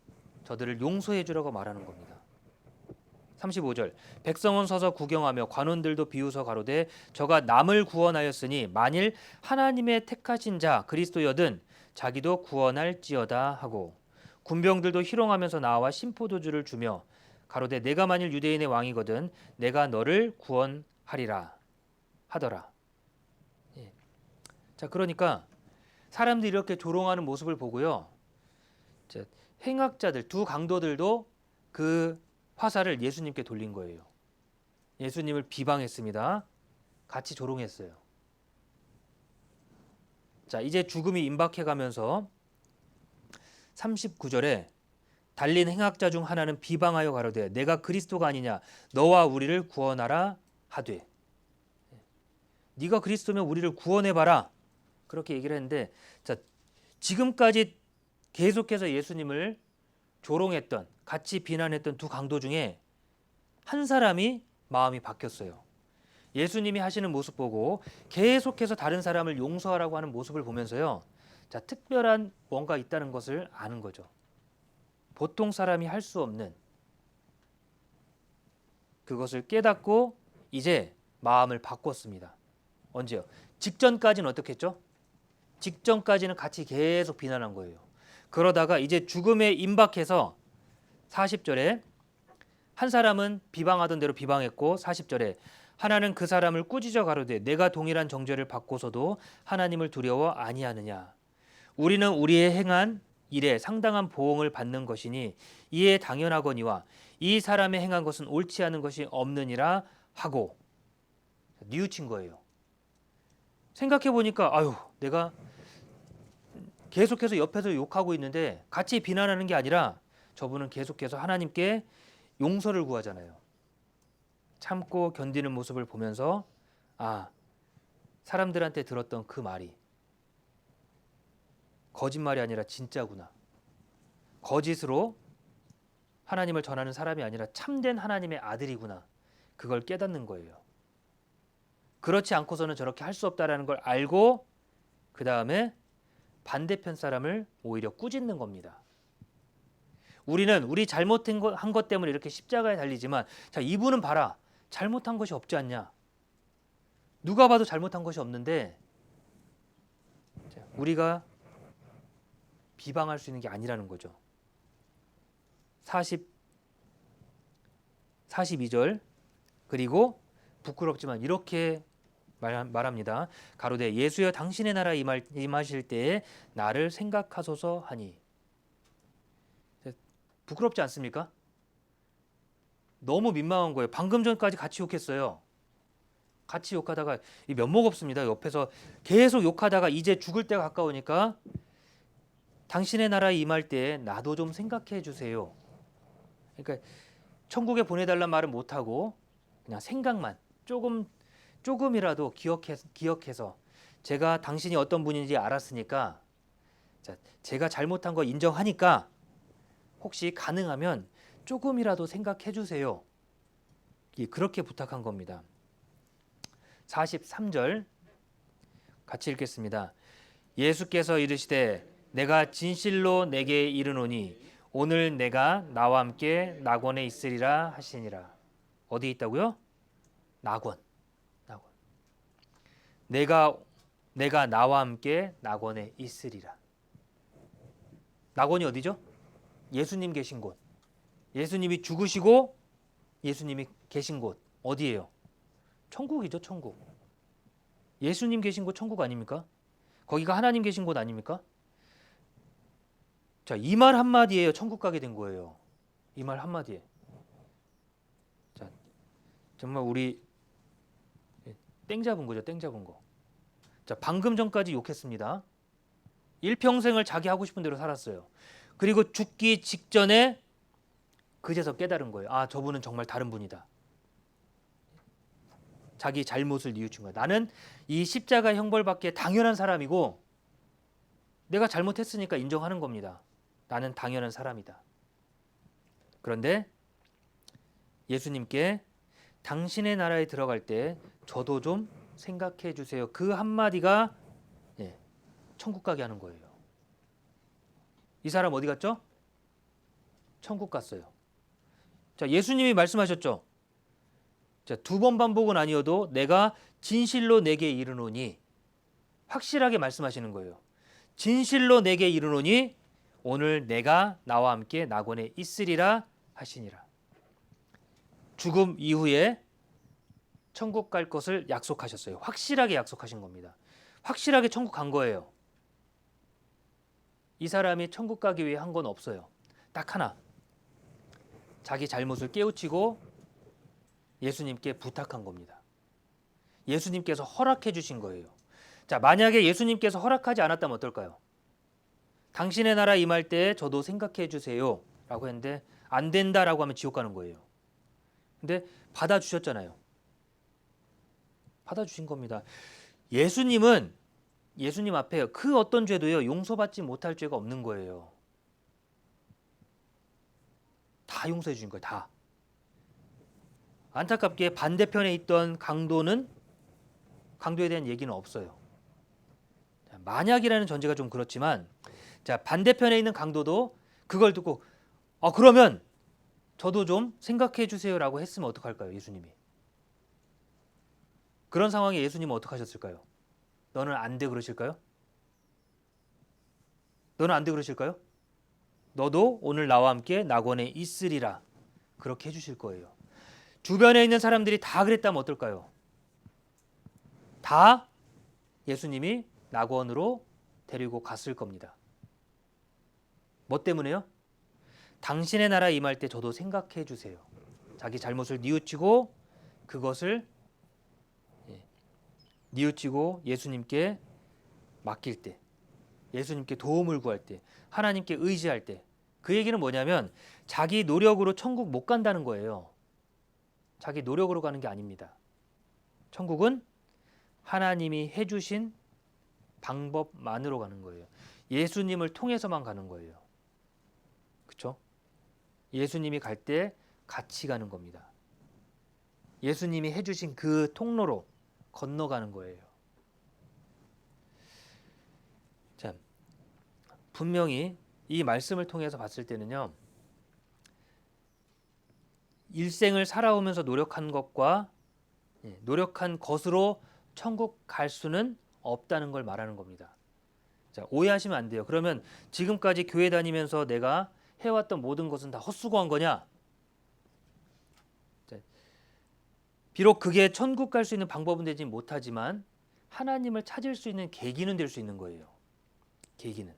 저들을 용서해 주라고 말하는 겁니다. 35절 백성은 서서 구경하며 관원들도 비웃어 가로되 저가 남을 구원하였으니 만일 하나님의 택하신 자 그리스도여든 자기도 구원할지어다 하고 군병들도 희롱하면서 나와 심포도주를 주며 가로되 내가 만일 유대인의 왕이거든 내가 너를 구원하리라 하더라. 예. 자, 그러니까 사람들이 이렇게 조롱하는 모습을 보고요. 자, 행악자들 두 강도들도 그 화살을 예수님께 돌린 거예요. 예수님을 비방했습니다. 같이 조롱했어요. 자, 이제 죽음이 임박해 가면서 39절에 달린 행악자 중 하나는 비방하여 가로되 내가 그리스도가 아니냐 너와 우리를 구원하라 하되 네가 그리스도면 우리를 구원해 봐라. 그렇게 얘기를 했는데 자, 지금까지 계속해서 예수님을 조롱했던 같이 비난했던 두 강도 중에 한 사람이 마음이 바뀌었어요. 예수님이 하시는 모습 보고 계속해서 다른 사람을 용서하라고 하는 모습을 보면서요. 자, 특별한 뭔가 있다는 것을 아는 거죠. 보통 사람이 할 수 없는 그것을 깨닫고 이제 마음을 바꿨습니다. 언제요? 직전까지는 어떻게 했죠? 직전까지는 같이 계속 비난한 거예요. 그러다가 이제 죽음에 임박해서 40절에 한 사람은 비방하던 대로 비방했고 40절에 하나는 그 사람을 꾸짖어 가로되 내가 동일한 정죄를 받고서도 하나님을 두려워 아니하느냐. 우리는 우리의 행한 일에 상당한 보응을 받는 것이니 이에 당연하거니와 이 사람의 행한 것은 옳지 않은 것이 없느니라 하고 뉘우친 거예요. 생각해 보니까 아유 내가 계속해서 옆에서 욕하고 있는데 같이 비난하는 게 아니라 저분은 계속해서 하나님께 용서를 구하잖아요. 참고 견디는 모습을 보면서 아, 사람들한테 들었던 그 말이 거짓말이 아니라 진짜구나. 거짓으로 하나님을 전하는 사람이 아니라 참된 하나님의 아들이구나. 그걸 깨닫는 거예요. 그렇지 않고서는 저렇게 할 수 없다라는 걸 알고 그 다음에 반대편 사람을 오히려 꾸짖는 겁니다. 우리는 우리 잘못한 것 때문에 이렇게 십자가에 달리지만 자, 이분은 봐라. 잘못한 것이 없지 않냐. 누가 봐도 잘못한 것이 없는데 우리가 비방할 수 있는 게 아니라는 거죠. 42절 그리고 부끄럽지만 이렇게 말합니다. 가로되 예수여 당신의 나라 임하실 때에 나를 생각하소서 하니. 부끄럽지 않습니까? 너무 민망한 거예요. 방금 전까지 같이 욕했어요. 같이 욕하다가 면목 없습니다. 옆에서 계속 욕하다가 이제 죽을 때가 가까우니까 당신의 나라에 임할 때 나도 좀 생각해 주세요. 그러니까 천국에 보내달란 말은 못하고 그냥 생각만 조금이라도 기억해서 제가 당신이 어떤 분인지 알았으니까 제가 잘못한 거 인정하니까 혹시 가능하면 조금이라도 생각해 주세요. 그렇게 부탁한 겁니다. 43절 같이 읽겠습니다. 예수께서 이르시되 내가 진실로 내게 이르노니 오늘 내가 나와 함께 낙원에 있으리라 하시니라. 어디 있다고요? 낙원. 내가 나와 함께 낙원에 있으리라. 낙원이 어디죠? 예수님 계신 곳. 예수님이 죽으시고 예수님이 계신 곳. 어디예요? 천국이죠, 천국. 예수님 계신 곳 천국 아닙니까? 거기가 하나님 계신 곳 아닙니까? 자, 이 말 한마디에요. 천국 가게 된 거예요. 이 말 한마디에. 자, 정말 우리 땡 잡은 거죠, 땡 잡은 거. 자, 방금 전까지 욕했습니다. 일평생을 자기 하고 싶은 대로 살았어요. 그리고 죽기 직전에 그제서 깨달은 거예요. 아, 저분은 정말 다른 분이다. 자기 잘못을 뉘우친 거야. 나는 이 십자가 형벌받기에 당연한 사람이고 내가 잘못했으니까 인정하는 겁니다. 나는 당연한 사람이다. 그런데 예수님께 당신의 나라에 들어갈 때 저도 좀 생각해 주세요. 그 한마디가 천국 가게 하는 거예요. 이 사람 어디 갔죠? 천국 갔어요. 자, 예수님이 말씀하셨죠. 자, 두 번 반복은 아니어도 내가 진실로 내게 이르노니, 확실하게 말씀하시는 거예요. 진실로 내게 이르노니 오늘 내가 나와 함께 낙원에 있으리라 하시니라. 죽음 이후에 천국 갈 것을 약속하셨어요. 확실하게 약속하신 겁니다. 확실하게 천국 간 거예요. 이 사람이 천국 가기 위해 한 건 없어요. 딱 하나. 자기 잘못을 깨우치고 예수님께 부탁한 겁니다. 예수님께서 허락해 주신 거예요. 자, 만약에 예수님께서 허락하지 않았다면 어떨까요? 당신의 나라 임할 때 저도 생각해 주세요 라고 했는데 안 된다라고 하면 지옥 가는 거예요. 근데 받아주셨잖아요. 받아주신 겁니다. 예수님은 예수님 앞에 그 어떤 죄도요 용서받지 못할 죄가 없는 거예요. 다 용서해 주신 거예요. 다. 안타깝게 반대편에 있던 강도에 대한 얘기는 없어요. 만약이라는 전제가 좀 그렇지만, 자, 반대편에 있는 강도도 그걸 듣고 그러면 저도 좀 생각해 주세요라고 했으면 어떡할까요? 예수님이. 그런 상황에 예수님은 어떻게 하셨을까요? 너는 안 돼 그러실까요? 너는 안 돼 그러실까요? 너도 오늘 나와 함께 낙원에 있으리라. 그렇게 해주실 거예요. 주변에 있는 사람들이 다 그랬다면 어떨까요? 다 예수님이 낙원으로 데리고 갔을 겁니다. 뭐 때문에요? 당신의 나라 임할 때 저도 생각해 주세요. 자기 잘못을 뉘우치고 그것을 뉘우치고 예수님께 맡길 때, 예수님께 도움을 구할 때, 하나님께 의지할 때, 그 얘기는 뭐냐면 자기 노력으로 천국 못 간다는 거예요. 자기 노력으로 가는 게 아닙니다. 천국은 하나님이 해주신 방법만으로 가는 거예요. 예수님을 통해서만 가는 거예요. 그렇죠? 예수님이 갈 때 같이 가는 겁니다. 예수님이 해주신 그 통로로 건너가는 거예요. 자, 분명히 이 말씀을 통해서 봤을 때는요, 일생을 살아오면서 노력한 것과 노력한 것으로 천국 갈 수는 없다는 걸 말하는 겁니다. 자, 오해하시면 안 돼요. 그러면 지금까지 교회 다니면서 내가 해왔던 모든 것은 다 헛수고한 거냐? 자, 비록 그게 천국 갈 수 있는 방법은 되지 못하지만 하나님을 찾을 수 있는 계기는 될 수 있는 거예요. 계기는.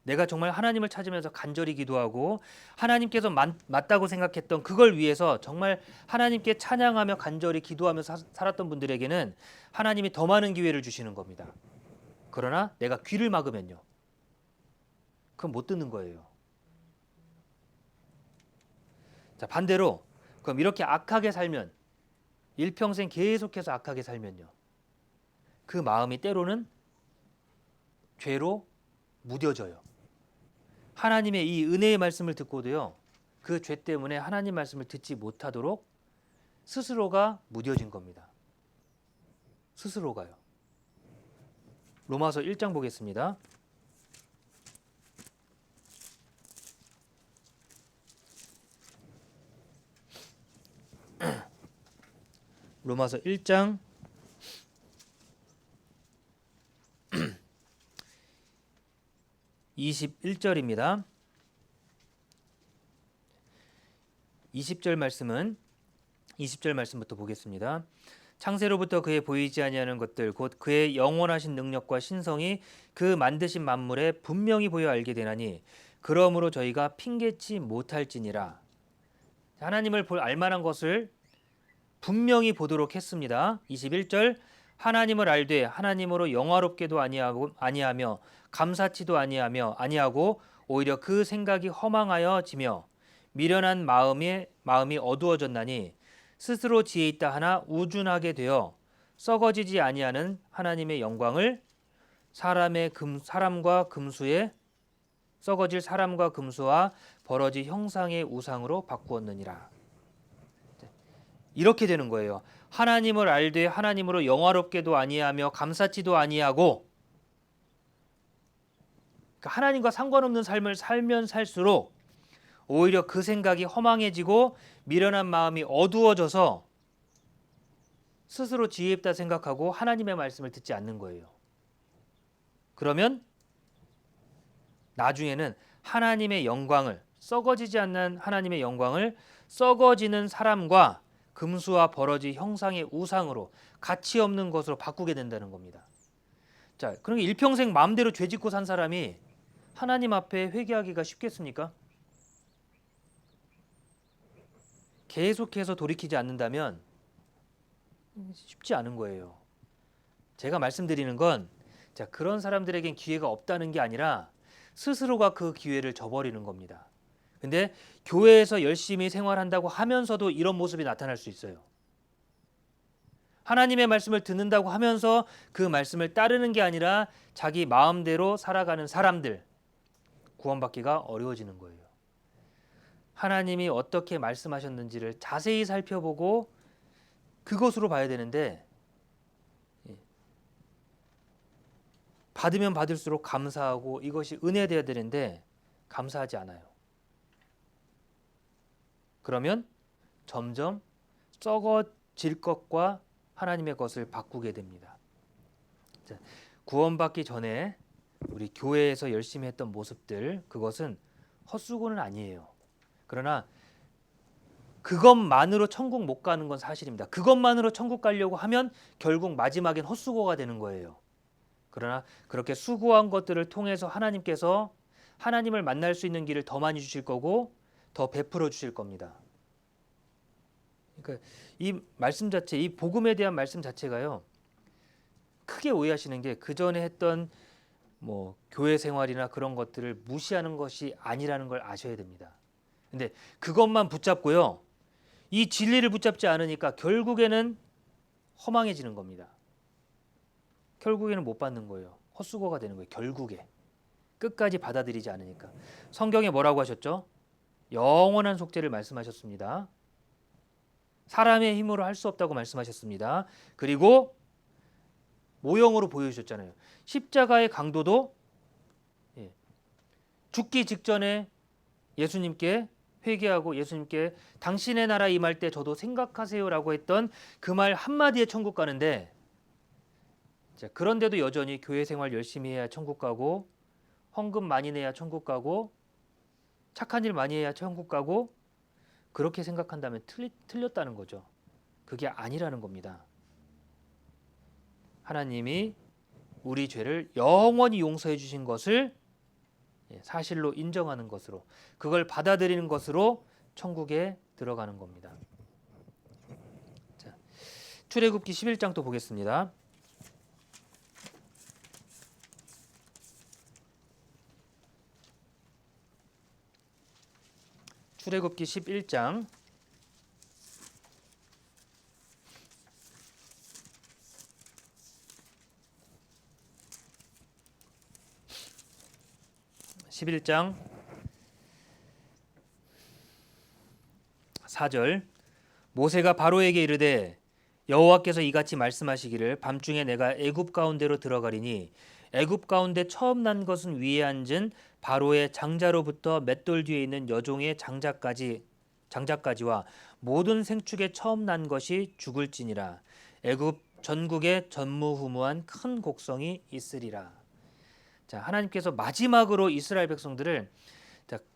내가 정말 하나님을 찾으면서 간절히 기도하고 하나님께서 맞다고 생각했던 그걸 위해서 정말 하나님께 찬양하며 간절히 기도하며 살았던 분들에게는 하나님이 더 많은 기회를 주시는 겁니다. 그러나 내가 귀를 막으면요, 그건 못 듣는 거예요. 자, 반대로 그럼 이렇게 악하게 살면, 일평생 계속해서 악하게 살면요, 그 마음이 때로는 죄로 무뎌져요. 하나님의 이 은혜의 말씀을 듣고도요, 그 죄 때문에 하나님 말씀을 듣지 못하도록 스스로가 무뎌진 겁니다. 스스로가요. 로마서 1장 보겠습니다. 로마서 1장 21절입니다. 20절 말씀은 20절 말씀부터 보겠습니다. 창세로부터 그의 보이지 아니하는 것들 곧 그의 영원하신 능력과 신성이 그 만드신 만물에 분명히 보여 알게 되나니 그러므로 저희가 핑계치 못할지니라. 하나님을 볼 알만한 것을 분명히 보도록 했습니다. 21절 하나님을 알되 하나님으로 영화롭게도 아니하며 감사치도 아니하고 오히려 그 생각이 허망하여지며 미련한 마음이 어두워졌나니 스스로 지혜 있다 하나 우둔하게 되어 썩어지지 아니하는 하나님의 영광을 사람과 금수의 썩어질 사람과 금수와 버러지 형상의 우상으로 바꾸었느니라. 이렇게 되는 거예요. 하나님을 알되 하나님으로 영화롭게도 아니하며 감사치도 아니하고, 그러니까 하나님과 상관없는 삶을 살면 살수록 오히려 그 생각이 허망해지고 미련한 마음이 어두워져서 스스로 지혜 있다 생각하고 하나님의 말씀을 듣지 않는 거예요. 그러면 나중에는 하나님의 영광을, 썩어지지 않는 하나님의 영광을 썩어지는 사람과 금수와 버러지 형상의 우상으로, 가치 없는 것으로 바꾸게 된다는 겁니다. 자, 그러니까 일평생 마음대로 죄짓고 산 사람이 하나님 앞에 회개하기가 쉽겠습니까? 계속해서 돌이키지 않는다면 쉽지 않은 거예요. 제가 말씀드리는 건, 자, 그런 사람들에겐 기회가 없다는 게 아니라 스스로가 그 기회를 저버리는 겁니다. 근데 교회에서 열심히 생활한다고 하면서도 이런 모습이 나타날 수 있어요. 하나님의 말씀을 듣는다고 하면서 그 말씀을 따르는 게 아니라 자기 마음대로 살아가는 사람들, 구원받기가 어려워지는 거예요. 하나님이 어떻게 말씀하셨는지를 자세히 살펴보고 그것으로 봐야 되는데, 받으면 받을수록 감사하고 이것이 은혜되어야 되는데 감사하지 않아요. 그러면 점점 썩어질 것과 하나님의 것을 바꾸게 됩니다. 자, 구원받기 전에 우리 교회에서 열심히 했던 모습들, 그것은 헛수고는 아니에요. 그러나 그것만으로 천국 못 가는 건 사실입니다. 그것만으로 천국 가려고 하면 결국 마지막엔 헛수고가 되는 거예요. 그러나 그렇게 수고한 것들을 통해서 하나님께서 하나님을 만날 수 있는 길을 더 많이 주실 거고 더 베풀어 주실 겁니다. 그러니까 이 말씀 자체, 이 복음에 대한 말씀 자체가요, 크게 오해하시는 게 그 전에 했던 교회 생활이나 그런 것들을 무시하는 것이 아니라는 걸 아셔야 됩니다. 근데 그것만 붙잡고요, 이 진리를 붙잡지 않으니까 결국에는 허망해지는 겁니다. 결국에는 못 받는 거예요. 헛수고가 되는 거예요. 결국에 끝까지 받아들이지 않으니까. 성경에 뭐라고 하셨죠? 영원한 속죄를 말씀하셨습니다. 사람의 힘으로 할 수 없다고 말씀하셨습니다. 그리고 모형으로 보여주셨잖아요. 십자가의 강도도 죽기 직전에 예수님께 회개하고 예수님께 당신의 나라 임할 때 저도 생각하세요라고 했던 그 말 한마디에 천국 가는데, 자, 그런데도 여전히 교회 생활 열심히 해야 천국 가고, 헌금 많이 내야 천국 가고, 착한 일 많이 해야 천국 가고, 그렇게 생각한다면 틀렸다는 거죠. 그게 아니라는 겁니다. 하나님이 우리 죄를 영원히 용서해 주신 것을 사실로 인정하는 것으로, 그걸 받아들이는 것으로 천국에 들어가는 겁니다. 자, 출애굽기 11장 또 보겠습니다. 출애굽기 11장 11장 4절 모세가 바로에게 이르되 여호와께서 이같이 말씀하시기를 밤중에 내가 애굽 가운데로 들어가리니 애굽 가운데 처음 난 것은 위에 앉은 바로의 장자로부터 맷돌 뒤에 있는 여종의 장자까지와 모든 생축에 처음 난 것이 죽을지니라. 애굽 전국에 전무후무한 큰 곡성이 있으리라. 자, 하나님께서 마지막으로 이스라엘 백성들을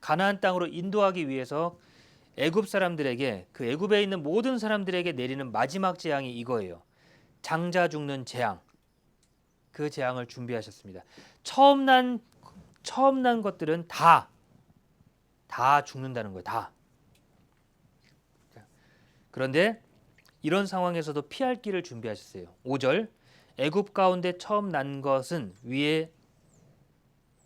가나안 땅으로 인도하기 위해서 애굽 사람들에게, 그 애굽에 있는 모든 사람들에게 내리는 마지막 재앙이 이거예요. 장자 죽는 재앙. 그 재앙을 준비하셨습니다. 처음 난 것들은 다 죽는다는 거예요. 다. 그런데 이런 상황에서도 피할 길을 준비하셨어요. 5절. 애굽 가운데 처음 난 것은 위에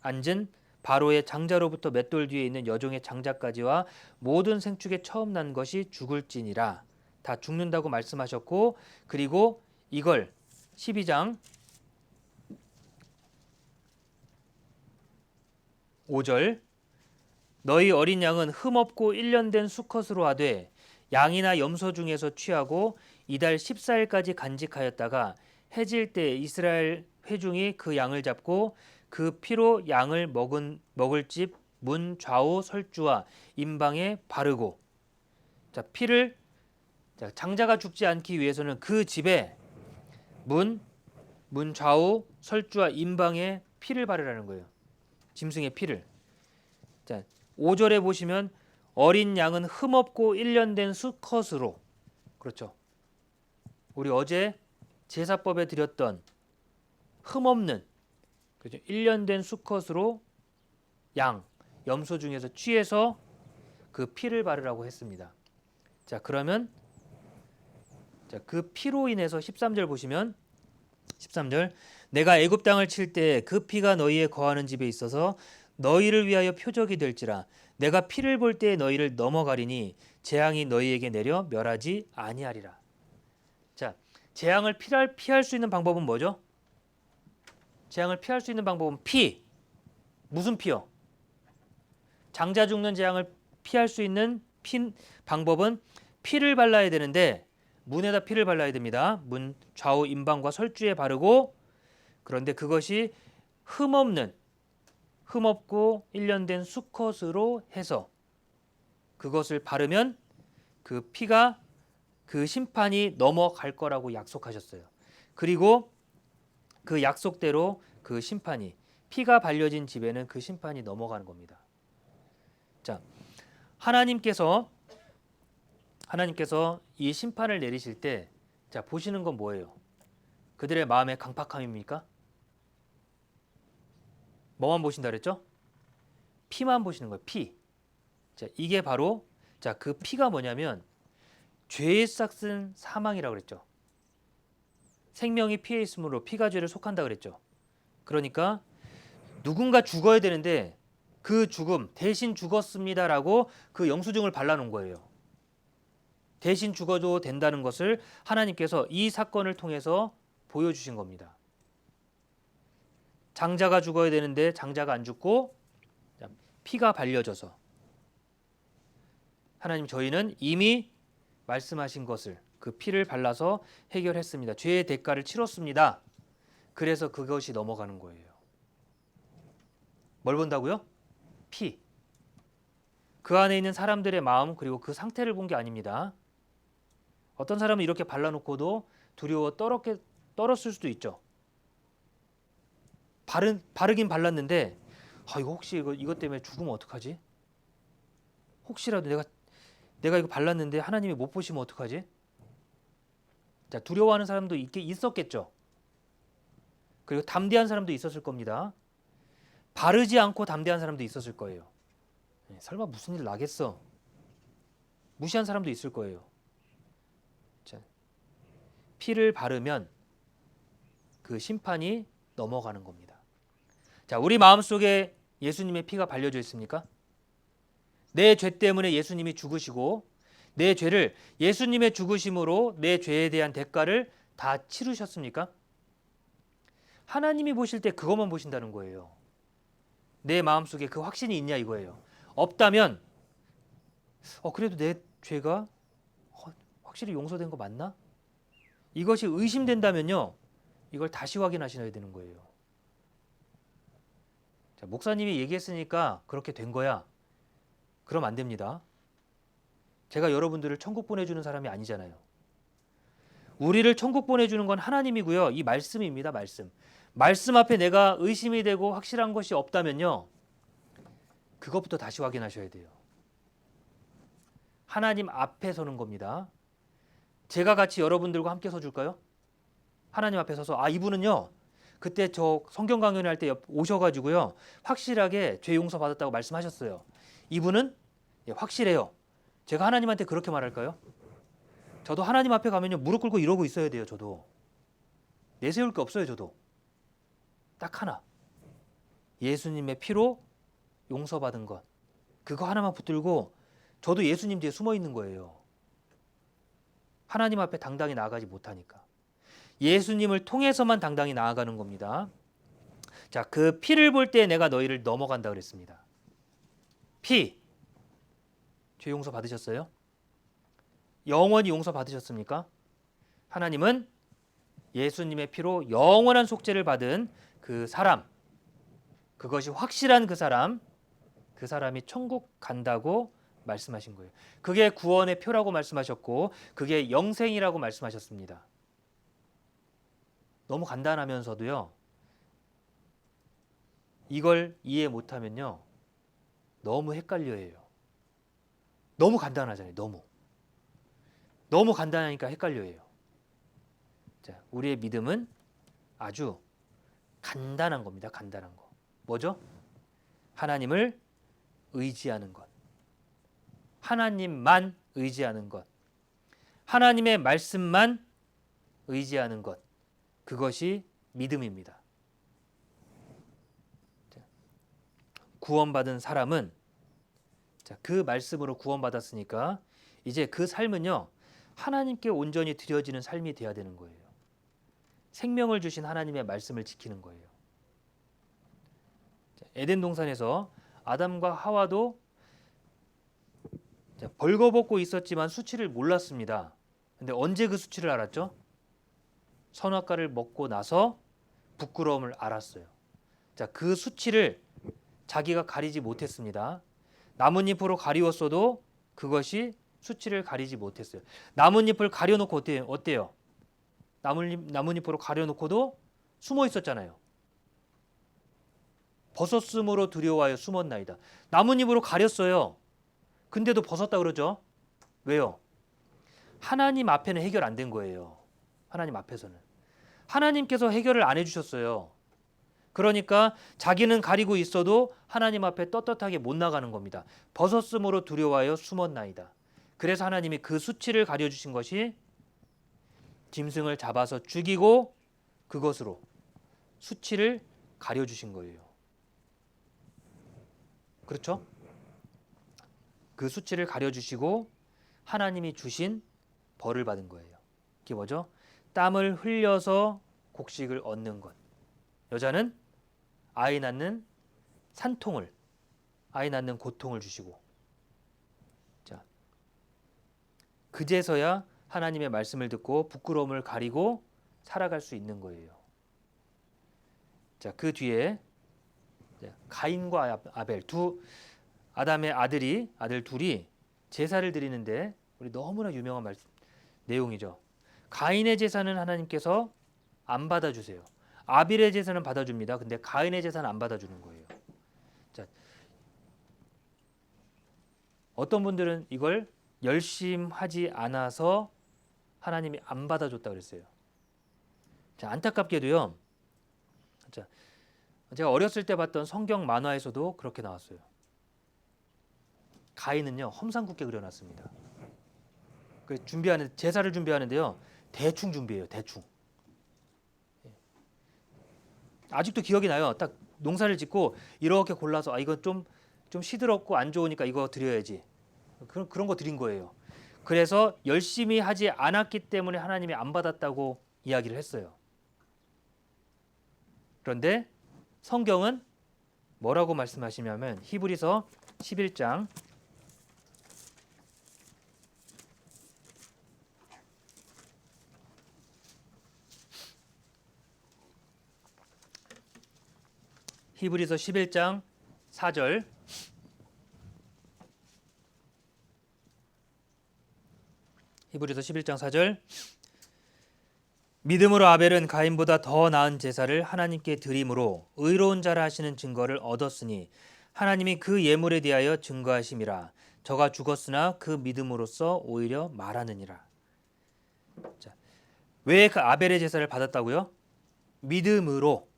앉은 바로의 장자로부터 맷돌 뒤에 있는 여종의 장자까지와 모든 생축에 처음 난 것이 죽을지니라. 다 죽는다고 말씀하셨고, 그리고 이걸 12장 5절. 너희 어린 양은 흠없고 1년 된 수컷으로 하되 양이나 염소 중에서 취하고 이달 14일까지 간직하였다가 해질 때 이스라엘 회중이 그 양을 잡고 그 피로 양을 먹을 집 문 좌우 설주와 임방에 바르고. 자, 피를, 장자가 죽지 않기 위해서는 그 집에 문 좌우 설주와 임방에 피를 바르라는 거예요. 짐승의 피를. 자, 5절에 보시면 어린 양은 흠없고 1년 된 수컷으로. 그렇죠. 우리 어제 제사법에 드렸던 흠없는, 그렇죠, 1년 된 수컷으로 양, 염소 중에서 취해서 그 피를 바르라고 했습니다. 자, 그러면 그 피로 인해서 13절 보시면 13절. 내가 애굽 땅을 칠 때 그 피가 너희의 거하는 집에 있어서 너희를 위하여 표적이 될지라. 내가 피를 볼 때 너희를 넘어가리니 재앙이 너희에게 내려 멸하지 아니하리라. 자, 재앙을 피할 수 있는 방법은 뭐죠? 재앙을 피할 수 있는 방법은 피. 무슨 피요? 장자 죽는 재앙을 피할 수 있는 방법은 피를 발라야 되는데, 문에다 피를 발라야 됩니다. 문 좌우 임방과 설주에 바르고. 그런데 그것이 흠없고 1년 된 수컷으로 해서 그것을 바르면 그 피가, 그 심판이 넘어갈 거라고 약속하셨어요. 그리고 그 약속대로 그 심판이, 피가 발려진 집에는 그 심판이 넘어가는 겁니다. 자, 하나님께서 이 심판을 내리실 때, 자, 보시는 건 뭐예요? 그들의 마음의 강팍함입니까? 뭐만 보신다 그랬죠? 피만 보시는 거예요. 피. 자, 이게 바로, 자, 그 피가 뭐냐면 죄의 싹은 사망이라고 그랬죠. 생명이 피에 있으므로 피가 죄를 속한다 그랬죠. 그러니까 누군가 죽어야 되는데 그 죽음, 대신 죽었습니다라고 그 영수증을 발라놓은 거예요. 대신 죽어도 된다는 것을 하나님께서 이 사건을 통해서 보여주신 겁니다. 장자가 죽어야 되는데 장자가 안 죽고 피가 발려져서, 하나님, 저희는 이미 말씀하신 것을, 그 피를 발라서 해결했습니다. 죄의 대가를 치렀습니다. 그래서 그것이 넘어가는 거예요. 뭘 본다고요? 피. 그 안에 있는 사람들의 마음, 그리고 그 상태를 본 게 아닙니다. 어떤 사람은 이렇게 발라놓고도 두려워 떨었을 수도 있죠. 바르긴 발랐는데, 이거 혹시 이것 때문에 죽으면 어떡하지? 혹시라도 내가 이거 발랐는데 하나님이 못 보시면 어떡하지? 자, 두려워하는 사람도 있었겠죠. 그리고 담대한 사람도 있었을 겁니다. 바르지 않고 담대한 사람도 있었을 거예요. 설마 무슨 일 나겠어? 무시한 사람도 있을 거예요. 자, 피를 바르면 그 심판이 넘어가는 겁니다. 자, 우리 마음속에 예수님의 피가 발려져 있습니까? 내 죄 때문에 예수님이 죽으시고 내 죄를 예수님의 죽으심으로 내 죄에 대한 대가를 다 치르셨습니까? 하나님이 보실 때 그것만 보신다는 거예요. 내 마음속에 그 확신이 있냐 이거예요. 없다면 그래도 내 죄가 확실히 용서된 거 맞나? 이것이 의심된다면요, 이걸 다시 확인하셔야 되는 거예요. 자, 목사님이 얘기했으니까 그렇게 된 거야. 그럼 안 됩니다. 제가 여러분들을 천국 보내주는 사람이 아니잖아요. 우리를 천국 보내주는 건 하나님이고요. 이 말씀입니다. 말씀 앞에 내가 의심이 되고 확실한 것이 없다면요, 그것부터 다시 확인하셔야 돼요. 하나님 앞에 서는 겁니다. 제가 같이 여러분들과 함께 서줄까요? 하나님 앞에 서서 이분은요 그때 저 성경 강연할 때 오셔가지고요 확실하게 죄 용서 받았다고 말씀하셨어요. 이분은 확실해요. 제가 하나님한테 그렇게 말할까요? 저도 하나님 앞에 가면요 무릎 꿇고 이러고 있어야 돼요. 저도 내세울 게 없어요. 저도 딱 하나, 예수님의 피로 용서받은 것, 그거 하나만 붙들고 저도 예수님 뒤에 숨어 있는 거예요. 하나님 앞에 당당히 나아가지 못하니까. 예수님을 통해서만 당당히 나아가는 겁니다. 자, 그 피를 볼 때 내가 너희를 넘어간다 그랬습니다. 피, 죄 용서 받으셨어요? 영원히 용서 받으셨습니까? 하나님은 예수님의 피로 영원한 속죄를 받은 그 사람, 그것이 확실한 그 사람이 천국 간다고 말씀하신 거예요. 그게 구원의 표라고 말씀하셨고 그게 영생이라고 말씀하셨습니다. 너무 간단하면서도요. 이걸 이해 못하면요. 너무 헷갈려해요. 너무 간단하잖아요. 너무 간단하니까 헷갈려해요. 자, 우리의 믿음은 아주 간단한 겁니다. 간단한 거. 뭐죠? 하나님을 의지하는 것. 하나님만 의지하는 것. 하나님의 말씀만 의지하는 것. 그것이 믿음입니다. 구원받은 사람은 그 말씀으로 구원받았으니까 이제 그 삶은요. 하나님께 온전히 드려지는 삶이 돼야 되는 거예요. 생명을 주신 하나님의 말씀을 지키는 거예요. 에덴 동산에서 아담과 하와도 벌거벗고 있었지만 수치를 몰랐습니다. 근데 언제 그 수치를 알았죠? 선악과를 먹고 나서 부끄러움을 알았어요. 자, 그 수치를 자기가 가리지 못했습니다. 나뭇잎으로 가리웠어도 그것이 수치를 가리지 못했어요. 나뭇잎을 가려놓고 어때요? 나뭇잎으로 가려놓고도 숨어 있었잖아요. 벗었으므로 두려워하여 숨었나이다. 나뭇잎으로 가렸어요. 근데도 벗었다 그러죠. 왜요? 하나님 앞에는 해결 안 된 거예요. 하나님 앞에서는. 하나님께서 해결을 안 해주셨어요. 그러니까 자기는 가리고 있어도 하나님 앞에 떳떳하게 못 나가는 겁니다. 벗었으므로 두려워하여 숨었나이다. 그래서 하나님이 그 수치를 가려주신 것이 짐승을 잡아서 죽이고 그것으로 수치를 가려주신 거예요. 그렇죠? 그 수치를 가려주시고 하나님이 주신 벌을 받은 거예요. 그게 뭐죠? 땀을 흘려서 곡식을 얻는 것. 여자는 아이 낳는 산통을, 아이 낳는 고통을 주시고, 자, 그제서야 하나님의 말씀을 듣고 부끄러움을 가리고 살아갈 수 있는 거예요. 자, 그 뒤에 가인과 아벨 아담의 아들 둘이 제사를 드리는데 우리 너무나 유명한 내용이죠. 가인의 제사는 하나님께서 안 받아주세요. 아벨의 제사는 받아줍니다. 근데 가인의 제사는 안 받아주는 거예요. 자, 어떤 분들은 이걸 열심하지 않아서 하나님이 안 받아줬다 그랬어요. 자, 안타깝게도요. 자, 제가 어렸을 때 봤던 성경 만화에서도 그렇게 나왔어요. 가인은요 험상궂게 그려놨습니다. 제사를 준비하는데요 대충 준비해요. 대충. 아직도 기억이 나요. 딱 농사를 짓고 이렇게 골라서 이거 좀 시들었고 안 좋으니까 이거 드려야지. 그런 거 드린 거예요. 그래서 열심히 하지 않았기 때문에 하나님이 안 받았다고 이야기를 했어요. 그런데 성경은 뭐라고 말씀하시냐면 히브리서 11장 4절 히브리서 11장 4절 믿음으로 아벨은 가인보다 더 나은 제사를 하나님께 드림으로 의로운 자라 하시는 증거를 얻었으니 하나님이 그 예물에 대하여 증거하심이라. 저가 죽었으나 그 믿음으로써 오히려 말하느니라. 자, 왜 그 아벨의 제사를 받았다고요? 믿음으로.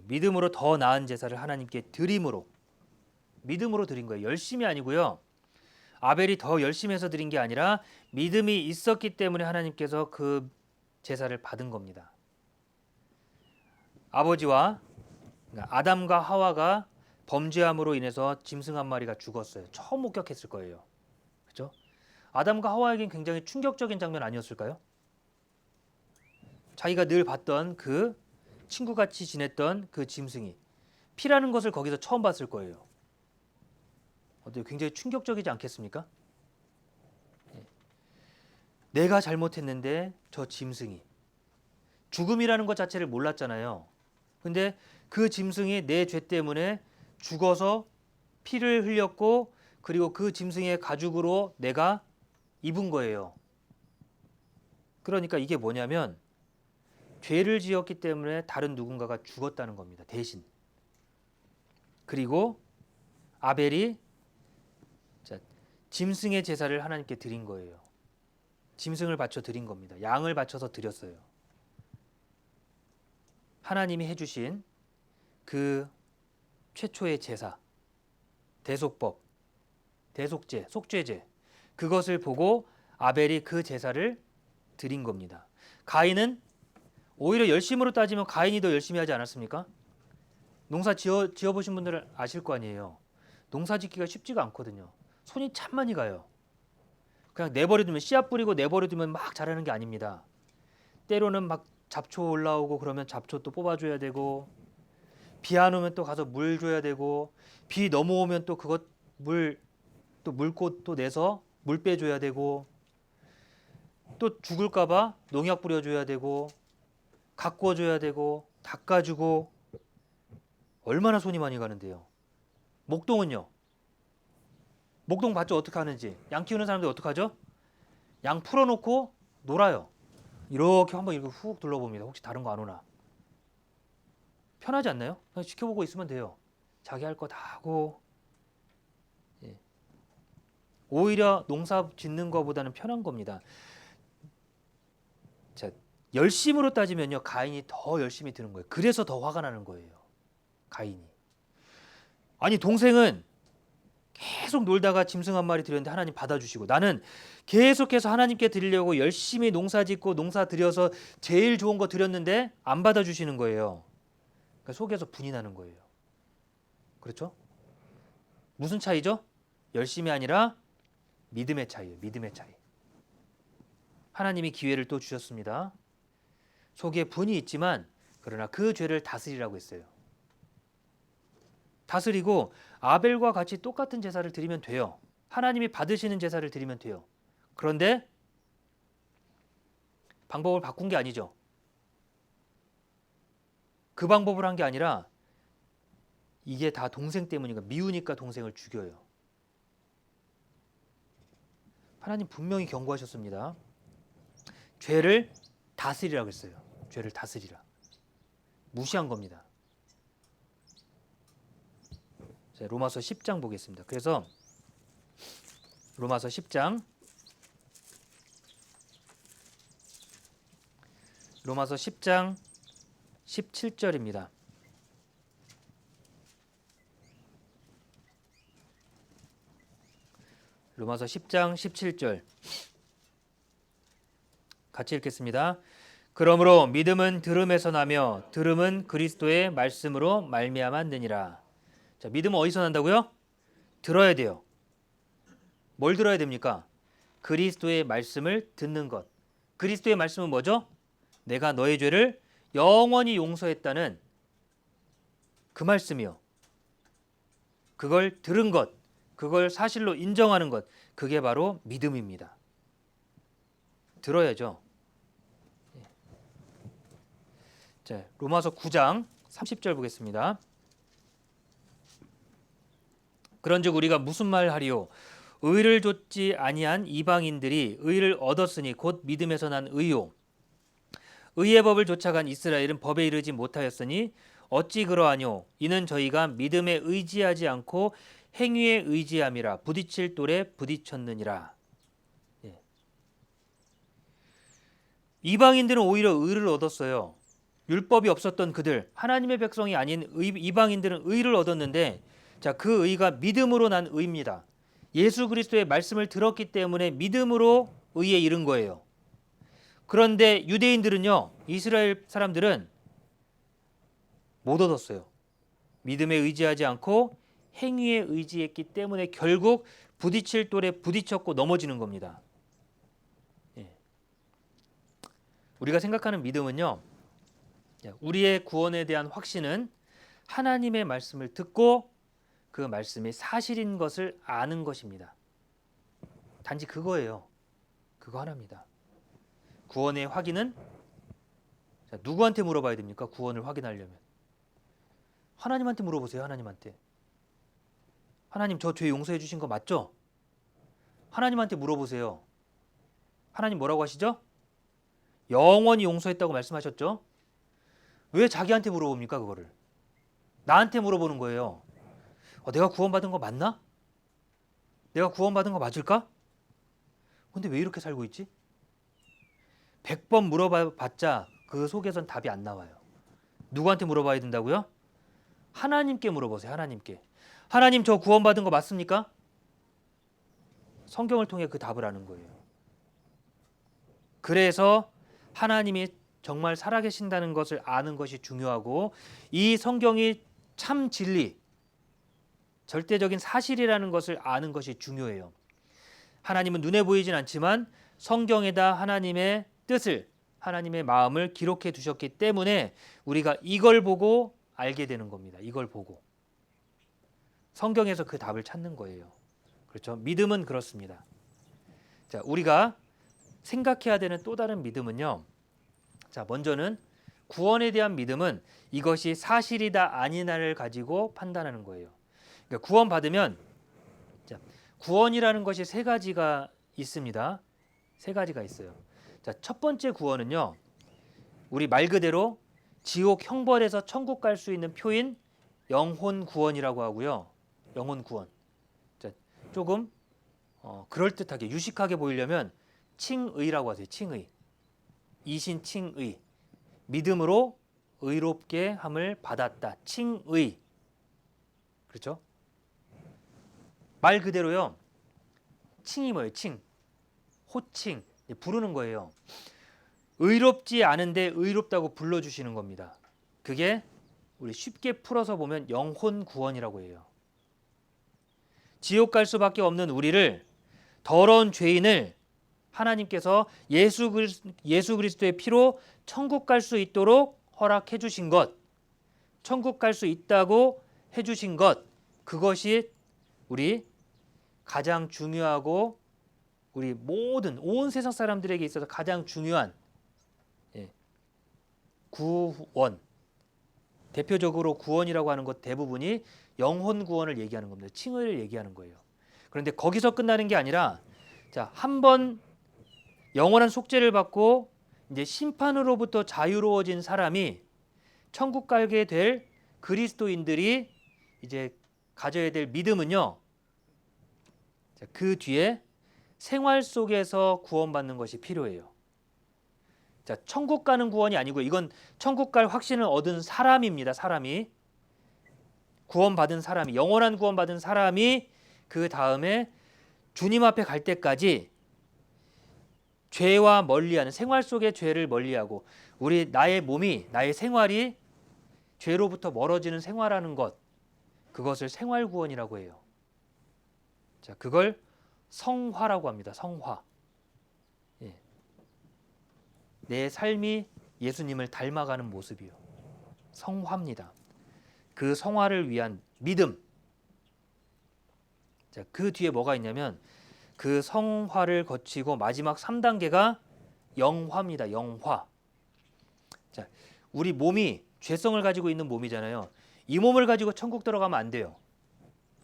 믿음으로 더 나은 제사를 하나님께 드림으로. 믿음으로 드린 거예요. 열심이 아니고요. 아벨이 더 열심히 해서 드린 게 아니라 믿음이 있었기 때문에 하나님께서 그 제사를 받은 겁니다. 아버지와 그러니까 아담과 하와가 범죄함으로 인해서 짐승 한 마리가 죽었어요. 처음 목격했을 거예요. 그렇죠? 아담과 하와에겐 굉장히 충격적인 장면 아니었을까요? 자기가 늘 봤던 그 친구같이 지냈던 그 짐승이 피라는 것을 거기서 처음 봤을 거예요. 어때요? 굉장히 충격적이지 않겠습니까? 내가 잘못했는데 저 짐승이 죽음이라는 것 자체를 몰랐잖아요. 근데 그 짐승이 내 죄 때문에 죽어서 피를 흘렸고 그리고 그 짐승의 가죽으로 내가 입은 거예요. 그러니까 이게 뭐냐면 죄를 지었기 때문에 다른 누군가가 죽었다는 겁니다. 대신. 그리고 아벨이 짐승의 제사를 하나님께 드린 거예요. 짐승을 바쳐 드린 겁니다. 양을 바쳐서 드렸어요. 하나님이 해주신 그 최초의 제사, 대속법, 대속제, 속죄제 그것을 보고 아벨이 그 제사를 드린 겁니다. 가인은 오히려 열심으로 따지면 가인이 더 열심히 하지 않았습니까? 농사 지어보신 분들은 아실 거 아니에요. 농사 짓기가 쉽지가 않거든요. 손이 참 많이 가요. 그냥 내버려두면 씨앗 뿌리고 내버려두면 막 자라는 게 아닙니다. 때로는 막 잡초 올라오고 그러면 잡초 또 뽑아줘야 되고 비 안 오면 또 가서 물 줘야 되고 비 넘어오면 또 그것 또 물꽃 또 내서 물 빼줘야 되고 또 죽을까봐 농약 뿌려줘야 되고 가꿔줘야 되고 닦아주고 얼마나 손이 많이 가는데요. 목동은요. 목동 봤죠? 어떻게 하는지. 양 키우는 사람들 어떻게 하죠? 양 풀어놓고 놀아요. 이렇게 한번 이렇게 훅 둘러봅니다. 혹시 다른 거 안 오나. 편하지 않나요? 그냥 지켜보고 있으면 돼요. 자기 할 거 다 하고. 예. 오히려 농사 짓는 것보다는 편한 겁니다. 자, 열심으로 따지면요. 가인이 더 열심히 드는 거예요. 그래서 더 화가 나는 거예요. 가인이. 아니 동생은 계속 놀다가 짐승 한 마리 드렸는데 하나님 받아주시고 나는 계속해서 하나님께 드리려고 열심히 농사 짓고 농사 드려서 제일 좋은 거 드렸는데 안 받아주시는 거예요. 그러니까 속에서 분이 나는 거예요. 그렇죠? 무슨 차이죠? 열심이 아니라 믿음의 차이예요. 믿음의 차이. 하나님이 기회를 또 주셨습니다. 속에 분이 있지만 그러나 그 죄를 다스리라고 했어요. 다스리고 아벨과 같이 똑같은 제사를 드리면 돼요. 하나님이 받으시는 제사를 드리면 돼요. 그런데 방법을 바꾼 게 아니죠. 그 방법을 한 게 아니라 이게 다 동생 때문이니까 미우니까 동생을 죽여요. 하나님 분명히 경고하셨습니다. 죄를 다스리라고 했어요. 죄를 다스리라. 무시한 겁니다. 자, 로마서 10장 보겠습니다. 그래서 로마서 10장 17절입니다. 로마서 10장 17절 같이 읽겠습니다. 그러므로 믿음은 들음에서 나며 들음은 그리스도의 말씀으로 말미암았느니라. 자, 믿음은 어디서 난다고요? 들어야 돼요. 뭘 들어야 됩니까? 그리스도의 말씀을 듣는 것. 그리스도의 말씀은 뭐죠? 내가 너의 죄를 영원히 용서했다는 그 말씀이요. 그걸 들은 것, 그걸 사실로 인정하는 것, 그게 바로 믿음입니다. 들어야죠. 자, 로마서 9장 30절 보겠습니다. 그런즉 우리가 무슨 말 하리요? 의를 좇지 아니한 이방인들이 의를 얻었으니 곧 믿음에서 난 의요. 의의 법을 쫓아간 이스라엘은 법에 이르지 못하였으니 어찌 그러하뇨? 이는 저희가 믿음에 의지하지 않고 행위에 의지함이라 부딪힐 돌에 부딪혔느니라. 예. 이방인들은 오히려 의를 얻었어요. 율법이 없었던 그들, 하나님의 백성이 아닌 이방인들은 의를 얻었는데, 자, 그 의가 믿음으로 난 의입니다. 예수 그리스도의 말씀을 들었기 때문에 믿음으로 의에 이른 거예요. 그런데 유대인들은요, 이스라엘 사람들은 못 얻었어요. 믿음에 의지하지 않고 행위에 의지했기 때문에 결국 부딪힐 돌에 부딪혔고 넘어지는 겁니다. 예. 우리가 생각하는 믿음은요, 우리의 구원에 대한 확신은 하나님의 말씀을 듣고 그 말씀이 사실인 것을 아는 것입니다. 단지 그거예요. 그거 하나입니다. 구원의 확인은 누구한테 물어봐야 됩니까? 구원을 확인하려면 하나님한테 물어보세요. 하나님한테. 하나님, 저 죄 용서해 주신 거 맞죠? 하나님한테 물어보세요. 하나님 뭐라고 하시죠? 영원히 용서했다고 말씀하셨죠? 왜 자기한테 물어봅니까? 그거를 나한테 물어보는 거예요. 내가 구원받은 거 맞나? 내가 구원받은 거 맞을까? 근데 왜 이렇게 살고 있지? 100번 물어봤자 그 속에선 답이 안 나와요. 누구한테 물어봐야 된다고요? 하나님께 물어보세요. 하나님께. 하나님, 저 구원받은 거 맞습니까? 성경을 통해 그 답을 아는 거예요. 그래서 하나님이 정말 살아계신다는 것을 아는 것이 중요하고, 이 성경이 참 진리, 절대적인 사실이라는 것을 아는 것이 중요해요. 하나님은 눈에 보이진 않지만 성경에다 하나님의 뜻을, 하나님의 마음을 기록해 두셨기 때문에 우리가 이걸 보고 알게 되는 겁니다. 이걸 보고 성경에서 그 답을 찾는 거예요. 그렇죠? 믿음은 그렇습니다. 자, 우리가 생각해야 되는 또 다른 믿음은요. 자, 먼저는 구원에 대한 믿음은 이것이 사실이다 아니나를 가지고 판단하는 거예요. 그러니까 구원받으면, 자, 구원이라는 것이 세 가지가 있습니다. 세 가지가 있어요. 자, 첫 번째 구원은요, 우리 말 그대로 지옥 형벌에서 천국 갈 수 있는 표인 영혼 구원이라고 하고요. 영혼 구원. 자, 조금 그럴듯하게 유식하게 보이려면 칭의라고 하세요. 칭의. 이신 칭의. 믿음으로 의롭게 함을 받았다. 칭의. 그렇죠? 말 그대로요. 칭이 뭐예요? 칭. 호칭. 부르는 거예요. 의롭지 않은데 의롭다고 불러주시는 겁니다. 그게 우리 쉽게 풀어서 보면 영혼 구원이라고 해요. 지옥 갈 수밖에 없는 우리를, 더러운 죄인을 하나님께서 예수 그리스도의 피로 천국 갈 수 있도록 허락해 주신 것, 천국 갈 수 있다고 해 주신 것, 그것이 우리 가장 중요하고 우리 모든 온 세상 사람들에게 있어서 가장 중요한 구원. 대표적으로 구원이라고 하는 것 대부분이 영혼 구원을 얘기하는 겁니다. 칭의를 얘기하는 거예요. 그런데 거기서 끝나는 게 아니라, 자, 한번 영원한 속죄를 받고 이제 심판으로부터 자유로워진 사람이 천국 가게 될 그리스도인들이 이제 가져야 될 믿음은요. 자, 그 뒤에 생활 속에서 구원받는 것이 필요해요. 자, 천국 가는 구원이 아니고 이건 천국 갈 확신을 얻은 사람입니다. 사람이 구원받은 사람이, 영원한 구원받은 사람이 그 다음에 주님 앞에 갈 때까지 죄와 멀리하는, 생활 속의 죄를 멀리하고 나의 몸이, 나의 생활이 죄로부터 멀어지는 생활하는 것, 그것을 생활 구원이라고 해요. 자, 그걸 성화라고 합니다. 성화. 예. 내 삶이 예수님을 닮아가는 모습이요. 성화입니다. 그 성화를 위한 믿음. 자, 그 뒤에 뭐가 있냐면 그 성화를 거치고 마지막 3단계가 영화입니다. 영화. 자, 우리 몸이 죄성을 가지고 있는 몸이잖아요. 이 몸을 가지고 천국 들어가면 안 돼요.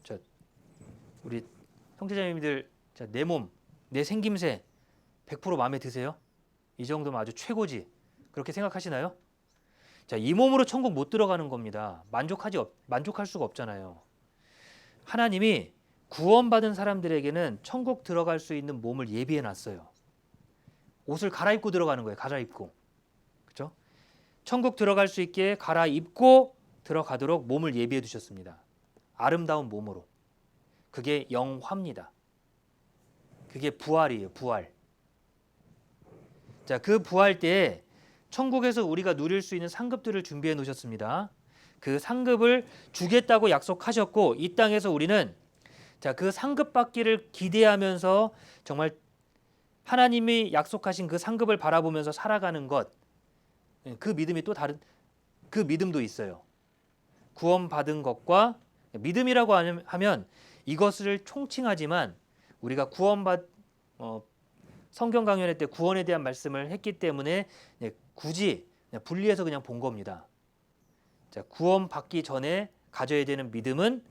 자, 우리 형제자매님들, 자, 내 몸, 내 생김새 100% 마음에 드세요? 이 정도면 아주 최고지. 그렇게 생각하시나요? 자, 이 몸으로 천국 못 들어가는 겁니다. 만족할 수가 없잖아요. 하나님이 구원받은 사람들에게는 천국 들어갈 수 있는 몸을 예비해 놨어요. 옷을 갈아입고 들어가는 거예요. 갈아입고. 그렇죠? 천국 들어갈 수 있게 갈아입고 들어가도록 몸을 예비해 두셨습니다. 아름다운 몸으로. 그게 영화입니다. 그게 부활이에요. 부활. 자, 그 부활 때에 천국에서 우리가 누릴 수 있는 상급들을 준비해 놓으셨습니다. 그 상급을 주겠다고 약속하셨고 이 땅에서 우리는 자, 그 상급 받기를 기대하면서 정말 하나님이 약속하신 그 상급을 바라보면서 살아가는 것, 그 믿음이 또 다른 그 믿음도 있어요. 구원받은 것과 믿음이라고 하면 이것을 총칭하지만 우리가 성경 강연회 때 구원에 대한 말씀을 했기 때문에 굳이 분리해서 그냥 본 겁니다. 자, 구원받기 전에 가져야 되는 믿음은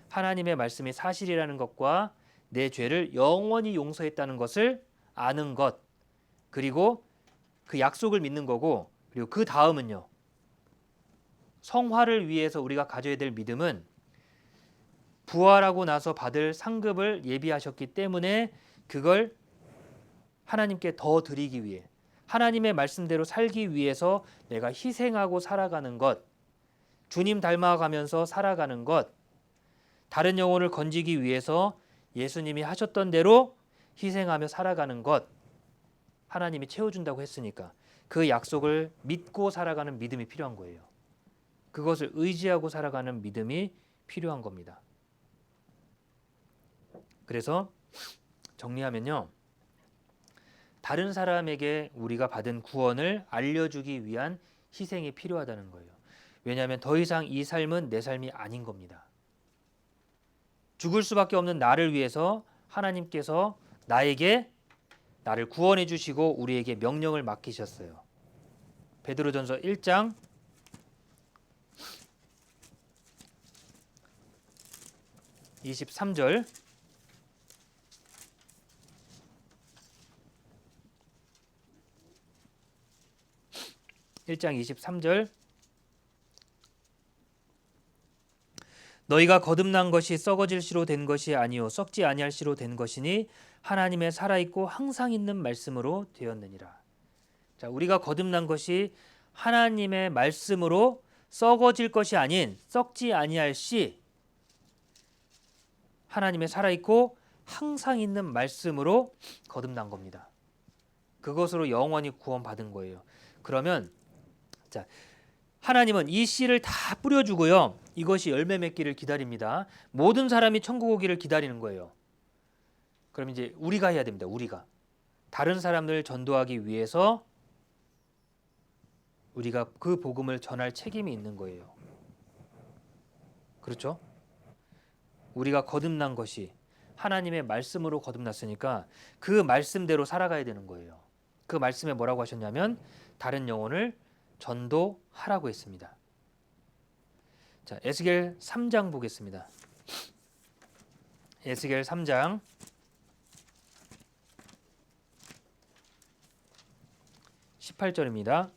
하나님의 말씀이 사실이라는 것과 내 죄를 영원히 용서했다는 것을 아는 것, 그리고 그 약속을 믿는 거고, 그리고 그 다음은요. 성화를 위해서 우리가 가져야 될 믿음은 부활하고 나서 받을 상급을 예비하셨기 때문에 그걸 하나님께 더 드리기 위해, 하나님의 말씀대로 살기 위해서 내가 희생하고 살아가는 것, 주님 닮아가면서 살아가는 것, 다른 영혼을 건지기 위해서 예수님이 하셨던 대로 희생하며 살아가는 것, 하나님이 채워준다고 했으니까 그 약속을 믿고 살아가는 믿음이 필요한 거예요. 그것을 의지하고 살아가는 믿음이 필요한 겁니다. 그래서 정리하면요. 다른 사람에게 우리가 받은 구원을 알려주기 위한 희생이 필요하다는 거예요. 왜냐하면 더 이상 이 삶은 내 삶이 아닌 겁니다. 죽을 수밖에 없는 나를 위해서 하나님께서 나를 구원해 주시고 우리에게 명령을 맡기셨어요. 베드로전서 1장 23절 1장 23절 너희가 거듭난 것이 썩어질 씨로 된 것이 아니요 썩지 아니할 씨로 된 것이니 하나님의 살아있고 항상 있는 말씀으로 되었느니라. 자, 우리가 거듭난 것이 하나님의 말씀으로 썩어질 것이 아닌 썩지 아니할 씨, 하나님의 살아있고 항상 있는 말씀으로 거듭난 겁니다. 그것으로 영원히 구원받은 거예요. 그러면 자, 하나님은 이 씨를 다 뿌려주고요. 이것이 열매 맺기를 기다립니다. 모든 사람이 천국 오기를 기다리는 거예요. 그럼 이제 우리가 해야 됩니다. 우리가. 다른 사람을 전도하기 위해서 우리가 그 복음을 전할 책임이 있는 거예요. 그렇죠? 우리가 거듭난 것이 하나님의 말씀으로 거듭났으니까 그 말씀대로 살아가야 되는 거예요. 그 말씀에 뭐라고 하셨냐면 다른 영혼을 전도하라고 했습니다. 자, 에스겔 3장 보겠습니다. 에스겔 3장 18절입니다.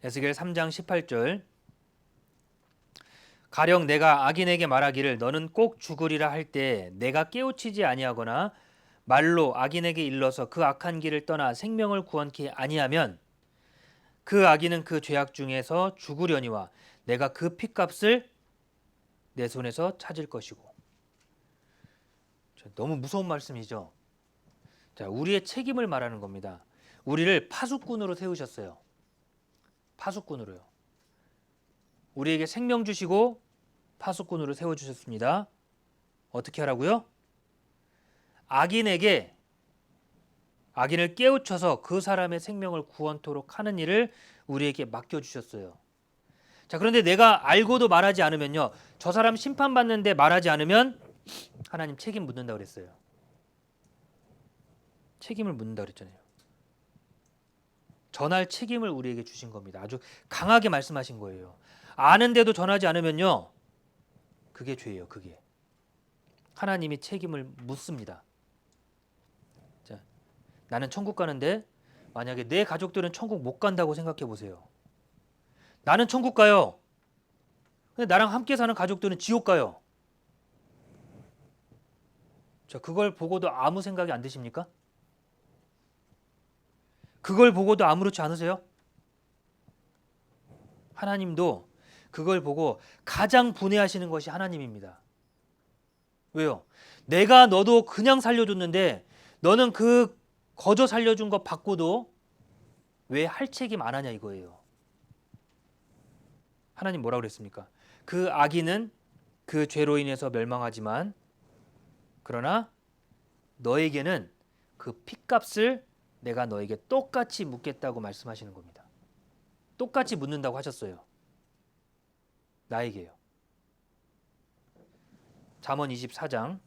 에스겔 3장 18절 가령 내가 악인에게 말하기를 너는 꼭 죽으리라 할 때 내가 깨우치지 아니하거나 말로 악인에게 일러서 그 악한 길을 떠나 생명을 구원케 아니하면 그 악인은 그 죄악 중에서 죽으려니와 내가 그 핏값을 내 손에서 찾을 것이고. 너무 무서운 말씀이죠. 자, 우리의 책임을 말하는 겁니다. 우리를 파수꾼으로 세우셨어요. 파수꾼으로요. 우리에게 생명 주시고 파수꾼으로 세워주셨습니다. 어떻게 하라고요? 악인을 깨우쳐서 그 사람의 생명을 구원토록 하는 일을 우리에게 맡겨주셨어요. 자, 그런데 내가 알고도 말하지 않으면요. 저 사람 심판받는데 말하지 않으면 하나님 책임 묻는다고 그랬어요. 책임을 묻는다고 그랬잖아요. 전할 책임을 우리에게 주신 겁니다. 아주 강하게 말씀하신 거예요. 아는데도 전하지 않으면요. 그게 죄예요. 그게. 하나님이 책임을 묻습니다. 자, 나는 천국 가는데 만약에 내 가족들은 천국 못 간다고 생각해 보세요. 나는 천국 가요. 근데 나랑 함께 사는 가족들은 지옥 가요. 자, 그걸 보고도 아무 생각이 안 드십니까? 그걸 보고도 아무렇지 않으세요? 하나님도 그걸 보고 가장 분해하시는 것이 하나님입니다. 왜요? 내가 너도 그냥 살려줬는데 너는 그 거저 살려준 것 받고도 왜 할 책임 안 하냐 이거예요. 하나님 뭐라고 그랬습니까? 그 악인은 그 죄로 인해서 멸망하지만 그러나 너에게는 그 핏값을 내가 너에게 똑같이 묻겠다고 말씀하시는 겁니다. 똑같이 묻는다고 하셨어요. 나에게요. 잠언 24장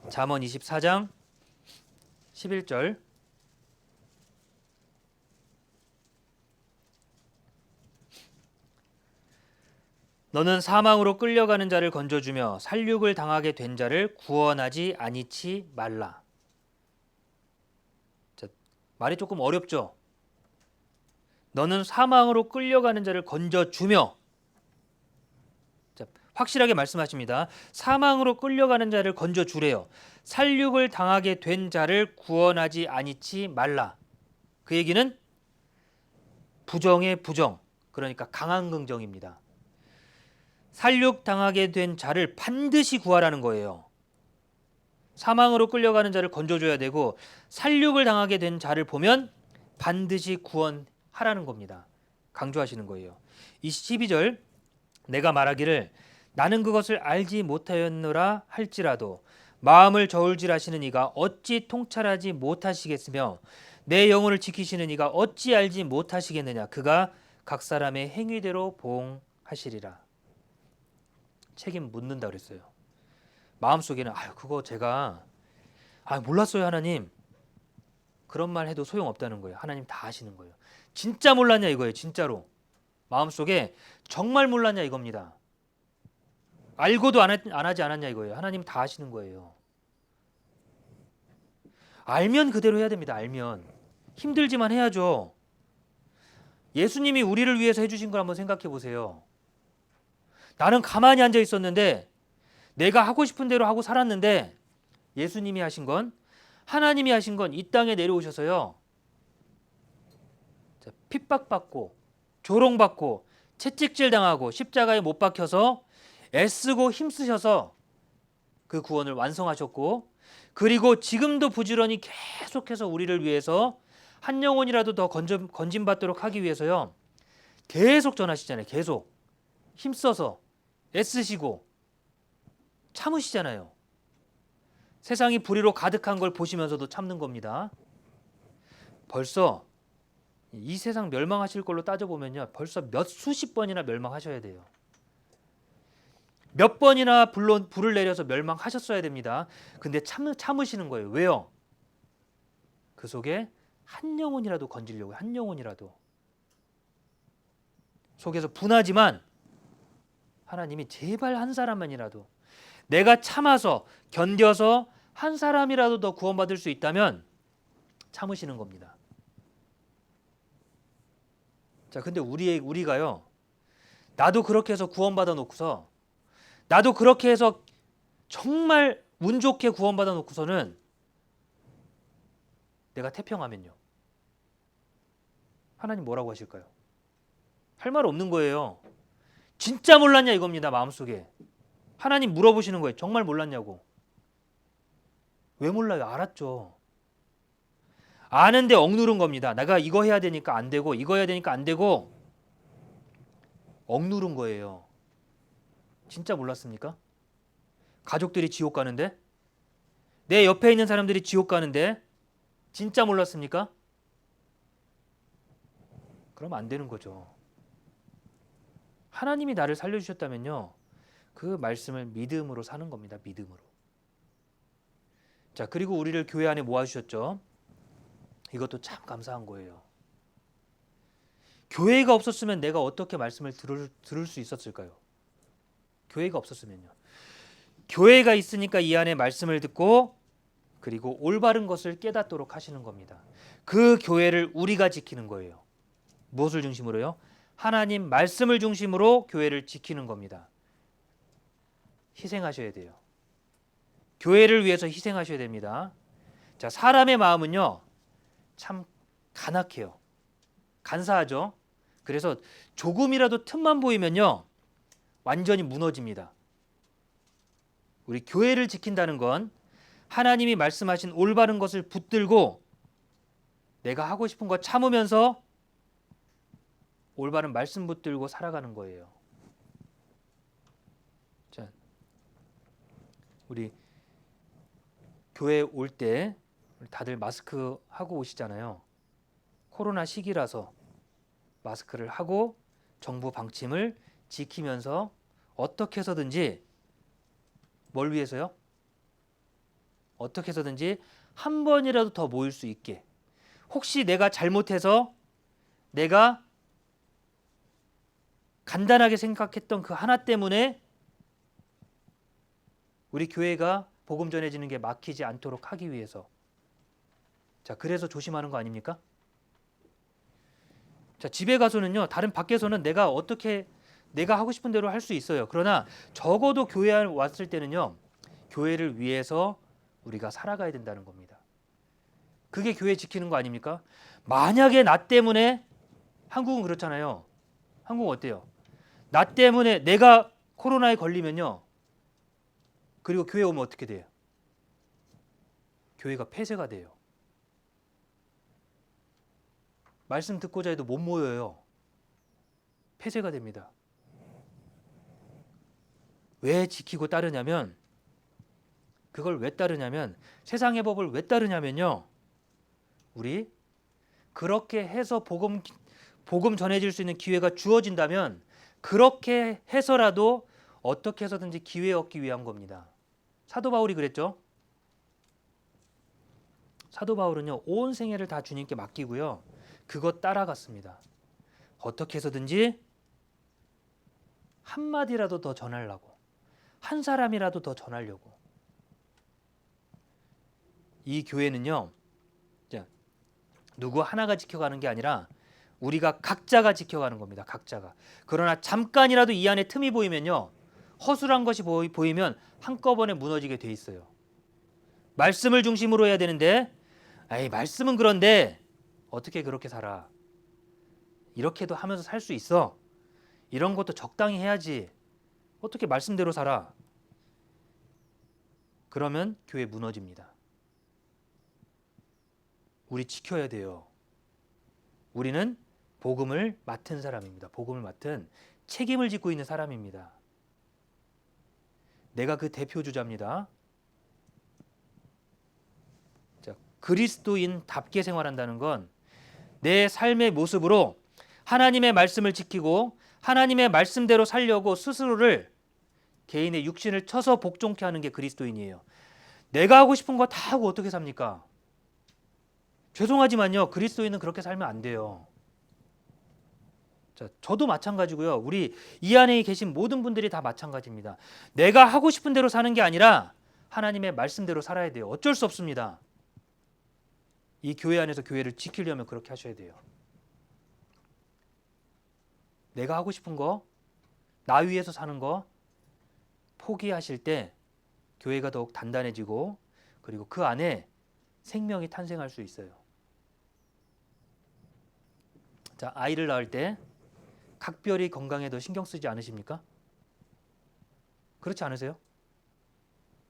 잠언 24장 11절 너는 사망으로 끌려가는 자를 건져주며 살육을 당하게 된 자를 구원하지 아니치 말라. 자, 말이 조금 어렵죠? 너는 사망으로 끌려가는 자를 건져주며 자, 확실하게 말씀하십니다. 사망으로 끌려가는 자를 건져주래요. 살육을 당하게 된 자를 구원하지 아니치 말라. 그 얘기는 부정의 부정, 그러니까 강한 긍정입니다. 살육 당하게 된 자를 반드시 구하라는 거예요. 사망으로 끌려가는 자를 건져줘야 되고 살육을 당하게 된 자를 보면 반드시 구원하라는 겁니다. 강조하시는 거예요. 12절 내가 말하기를 나는 그것을 알지 못하였노라 할지라도 마음을 저울질하시는 이가 어찌 통찰하지 못하시겠으며 내 영혼을 지키시는 이가 어찌 알지 못하시겠느냐. 그가 각 사람의 행위대로 보응하시리라. 책임 묻는다 그랬어요. 마음속에는 그거 제가 몰랐어요 하나님. 그런 말 해도 소용없다는 거예요. 하나님 다 아시는 거예요. 진짜 몰랐냐 이거예요. 진짜로. 마음속에 정말 몰랐냐 이겁니다. 알고도 안 하지 않았냐 이거예요. 하나님 다 아시는 거예요. 알면 그대로 해야 됩니다. 알면. 힘들지만 해야죠. 예수님이 우리를 위해서 해주신 걸 한번 생각해 보세요. 나는 가만히 앉아 있었는데 내가 하고 싶은 대로 하고 살았는데 예수님이 하신 건 하나님이 하신 건 이 땅에 내려오셔서요. 핍박받고 조롱받고 채찍질 당하고 십자가에 못 박혀서 애쓰고 힘쓰셔서 그 구원을 완성하셨고 그리고 지금도 부지런히 계속해서 우리를 위해서 한 영혼이라도 더 건진받도록 하기 위해서요. 계속 전하시잖아요. 계속 힘써서 애쓰시고 참으시잖아요. 세상이 불의로 가득한 걸 보시면서도 참는 겁니다. 벌써 이 세상 멸망하실 걸로 따져보면요. 벌써 몇 수십 번이나 멸망하셔야 돼요. 몇 번이나 불을 내려서 멸망하셨어야 됩니다. 근데 참으시는 거예요. 왜요? 그 속에 한 영혼이라도 건지려고 한 영혼이라도. 속에서 분하지만 하나님이 제발 한 사람만이라도 내가 참아서 견뎌서 한 사람이라도 더 구원받을 수 있다면 참으시는 겁니다. 자, 근데 우리가요. 나도 그렇게 해서 구원받아 놓고서 나도 그렇게 해서 정말 운 좋게 구원받아 놓고서는 내가 태평하면요. 하나님 뭐라고 하실까요? 할 말 없는 거예요. 진짜 몰랐냐 이겁니다. 마음속에. 하나님 물어보시는 거예요. 정말 몰랐냐고. 왜 몰라요? 알았죠. 아는데 억누른 겁니다. 내가 이거 해야 되니까 안 되고 이거 해야 되니까 안 되고 억누른 거예요. 진짜 몰랐습니까? 가족들이 지옥 가는데 내 옆에 있는 사람들이 지옥 가는데 진짜 몰랐습니까? 그럼 안 되는 거죠. 하나님이 나를 살려주셨다면요. 그 말씀을 믿음으로 사는 겁니다. 믿음으로. 자, 그리고 우리를 교회 안에 모아주셨죠. 이것도 참 감사한 거예요. 교회가 없었으면 내가 어떻게 말씀을 들을 수 있었을까요? 교회가 없었으면요. 교회가 있으니까 이 안에 말씀을 듣고 그리고 올바른 것을 깨닫도록 하시는 겁니다. 그 교회를 우리가 지키는 거예요. 무엇을 중심으로요? 하나님 말씀을 중심으로 교회를 지키는 겁니다. 희생하셔야 돼요. 교회를 위해서 희생하셔야 됩니다. 자, 사람의 마음은요, 참 간악해요. 간사하죠. 그래서 조금이라도 틈만 보이면요, 완전히 무너집니다. 우리 교회를 지킨다는 건 하나님이 말씀하신 올바른 것을 붙들고 내가 하고 싶은 거 참으면서 올바른 말씀 붙들고 살아가는 거예요. 자, 우리 교회 올 때 다들 마스크 하고 오시잖아요. 코로나 시기라서 마스크를 하고 정부 방침을 지키면서 어떻게 해서든지 뭘 위해서요? 어떻게 해서든지 한 번이라도 더 모일 수 있게, 혹시 내가 잘못해서 내가 간단하게 생각했던 그 하나 때문에 우리 교회가 복음 전해지는 게 막히지 않도록 하기 위해서. 자, 그래서 조심하는 거 아닙니까? 자, 집에 가서는요, 다른 밖에서는 내가 하고 싶은 대로 할 수 있어요. 그러나 적어도 교회에 왔을 때는요, 교회를 위해서 우리가 살아가야 된다는 겁니다. 그게 교회 지키는 거 아닙니까? 만약에 나 때문에, 한국은 그렇잖아요. 한국은 어때요? 나 때문에 내가 코로나에 걸리면요, 그리고 교회 오면 어떻게 돼요? 교회가 폐쇄가 돼요. 말씀 듣고자 해도 못 모여요. 폐쇄가 됩니다. 왜 지키고 따르냐면, 그걸 왜 따르냐면, 세상의 법을 왜 따르냐면요, 우리 그렇게 해서 복음 전해질 수 있는 기회가 주어진다면 그렇게 해서라도 어떻게 해서든지 기회 얻기 위한 겁니다. 사도 바울이 그랬죠. 사도 바울은요, 온 생애를 다 주님께 맡기고요, 그것 따라갔습니다. 어떻게 해서든지 한마디라도 더 전하려고, 한 사람이라도 더 전하려고. 이 교회는요, 누구 하나가 지켜가는 게 아니라 우리가 각자가 지켜가는 겁니다. 각자가. 그러나 잠깐이라도 이 안에 틈이 보이면요, 허술한 것이 보이면 한꺼번에 무너지게 돼 있어요. 말씀을 중심으로 해야 되는데, 에이, 말씀은 그런데 어떻게 그렇게 살아? 이렇게도 하면서 살 수 있어? 이런 것도 적당히 해야지. 어떻게 말씀대로 살아? 그러면 교회 무너집니다. 우리 지켜야 돼요. 우리는 복음을 맡은 사람입니다. 복음을 맡은 책임을 짓고 있는 사람입니다. 내가 그 대표주자입니다. 자, 그리스도인답게 생활한다는 건 내 삶의 모습으로 하나님의 말씀을 지키고 하나님의 말씀대로 살려고 스스로를, 개인의 육신을 쳐서 복종케 하는 게 그리스도인이에요. 내가 하고 싶은 거 다 하고 어떻게 삽니까? 죄송하지만요, 그리스도인은 그렇게 살면 안 돼요. 자, 저도 마찬가지고요. 우리 이 안에 계신 모든 분들이 다 마찬가지입니다. 내가 하고 싶은 대로 사는 게 아니라 하나님의 말씀대로 살아야 돼요. 어쩔 수 없습니다. 이 교회 안에서 교회를 지키려면 그렇게 하셔야 돼요. 내가 하고 싶은 거, 나 위해서 사는 거 포기하실 때 교회가 더욱 단단해지고, 그리고 그 안에 생명이 탄생할 수 있어요. 자, 아이를 낳을 때 각별히 건강에 더 신경 쓰지 않으십니까? 그렇지 않으세요?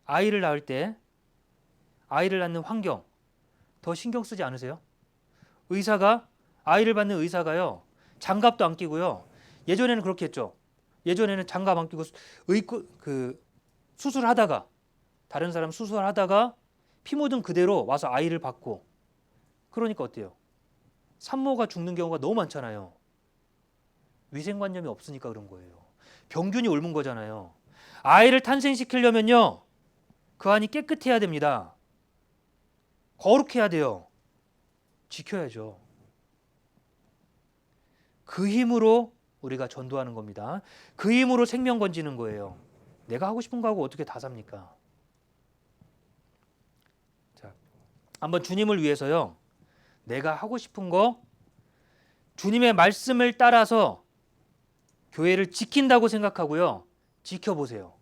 아이를 낳을 때 아이를 낳는 환경 더 신경 쓰지 않으세요? 아이를 받는 의사가요, 장갑도 안 끼고요. 예전에는 그렇게 했죠. 예전에는 장갑 안 끼고 수술하다가, 다른 사람 수술하다가 피 묻은 그대로 와서 아이를 받고. 그러니까 어때요? 산모가 죽는 경우가 너무 많잖아요. 위생관념이 없으니까 그런 거예요. 병균이 옮은 거잖아요. 아이를 탄생시키려면요, 그 안이 깨끗해야 됩니다. 거룩해야 돼요. 지켜야죠. 그 힘으로 우리가 전도하는 겁니다. 그 힘으로 생명 건지는 거예요. 내가 하고 싶은 거 하고 어떻게 다 삽니까? 자, 한번 주님을 위해서요. 내가 하고 싶은 거 주님의 말씀을 따라서 교회를 지킨다고 생각하고요. 지켜보세요.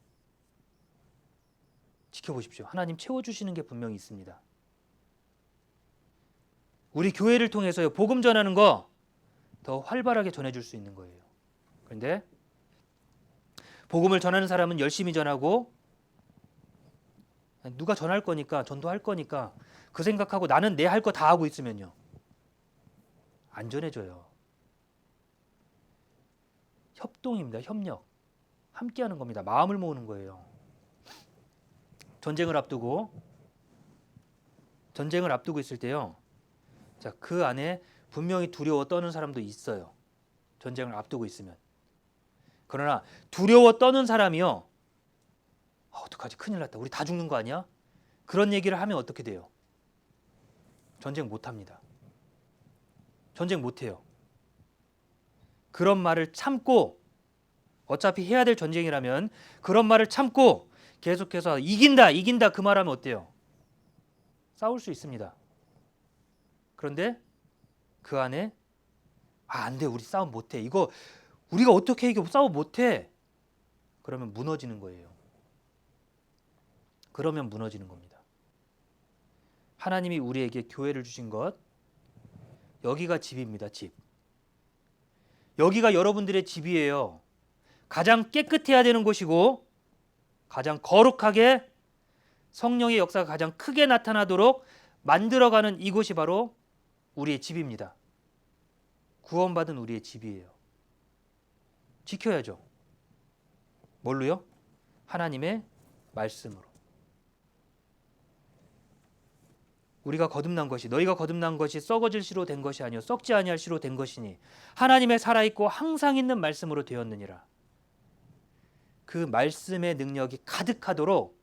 지켜보십시오. 하나님 채워주시는 게 분명히 있습니다. 우리 교회를 통해서요. 복음 전하는 거 더 활발하게 전해줄 수 있는 거예요. 그런데 복음을 전하는 사람은 열심히 전하고 누가 전할 거니까 전도할 거니까 그 생각하고 나는 내 할 거 다 하고 있으면요. 안 전해져요. 협동입니다. 협력. 함께하는 겁니다. 마음을 모으는 거예요. 전쟁을 앞두고 있을 때요. 자, 그 안에 분명히 두려워 떠는 사람도 있어요. 전쟁을 앞두고 있으면. 그러나 두려워 떠는 사람이요. 어떡하지? 큰일 났다. 우리 다 죽는 거 아니야? 그런 얘기를 하면 어떻게 돼요? 전쟁 못 합니다. 전쟁 못 해요. 그런 말을 참고 어차피 해야 될 전쟁이라면 그런 말을 참고 계속해서 이긴다 그 말하면 어때요? 싸울 수 있습니다. 그런데 그 안에 안 돼. 우리 싸움 못 해. 이거 우리가 어떻게 이겨 싸움 못 해. 그러면 무너지는 거예요. 그러면 무너지는 겁니다. 하나님이 우리에게 교회를 주신 것 여기가 집입니다. 집. 여기가 여러분들의 집이에요. 가장 깨끗해야 되는 곳이고 가장 거룩하게 성령의 역사가 가장 크게 나타나도록 만들어가는 이곳이 바로 우리의 집입니다. 구원받은 우리의 집이에요. 지켜야죠. 뭘로요? 하나님의 말씀으로. 우리가 거듭난 것이 너희가 거듭난 것이 썩어질 씨로 된 것이 아니요 썩지 아니할 씨로 된 것이니 하나님의 살아있고 항상 있는 말씀으로 되었느니라. 그 말씀의 능력이 가득하도록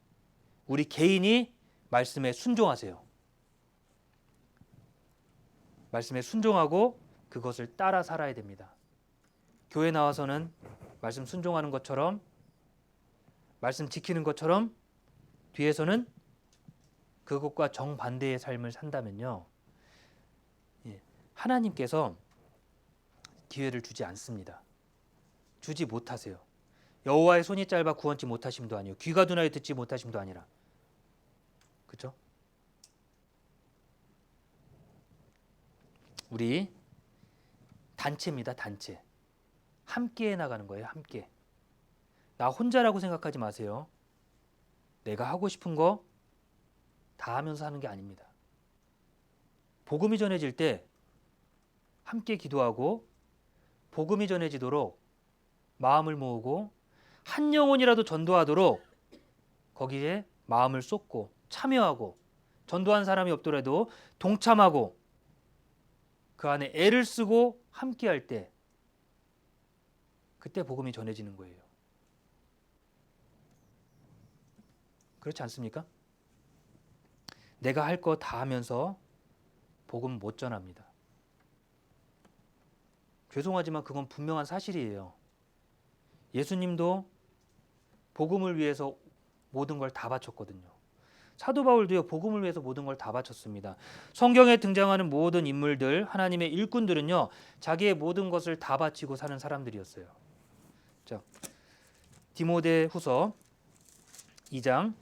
우리 개인이 말씀에 순종하세요. 말씀에 순종하고 그것을 따라 살아야 됩니다. 교회 나와서는 말씀 순종하는 것처럼 말씀 지키는 것처럼 뒤에서는 그것과 정반대의 삶을 산다면요. 하나님께서 기회를 주지 않습니다. 주지 못하세요. 여호와의 손이 짧아 구원치 못하심도 아니요 귀가 둔하여 듣지 못하심도 아니라. 그렇죠? 우리 단체입니다. 단체. 함께 나가는 거예요. 함께. 나 혼자라고 생각하지 마세요. 내가 하고 싶은 거 다 하면서 하는 게 아닙니다. 복음이 전해질 때 함께 기도하고 복음이 전해지도록 마음을 모으고 한 영혼이라도 전도하도록 거기에 마음을 쏟고 참여하고 전도한 사람이 없더라도 동참하고 그 안에 애를 쓰고 함께할 때 그때 복음이 전해지는 거예요. 그렇지 않습니까? 내가 할 거 다 하면서 복음 못 전합니다. 죄송하지만 그건 분명한 사실이에요. 예수님도 복음을 위해서 모든 걸 다 바쳤거든요. 사도 바울도요 복음을 위해서 모든 걸 다 바쳤습니다. 성경에 등장하는 모든 인물들, 하나님의 일꾼들은요 자기의 모든 것을 다 바치고 사는 사람들이었어요. 자, 디모데후서 2장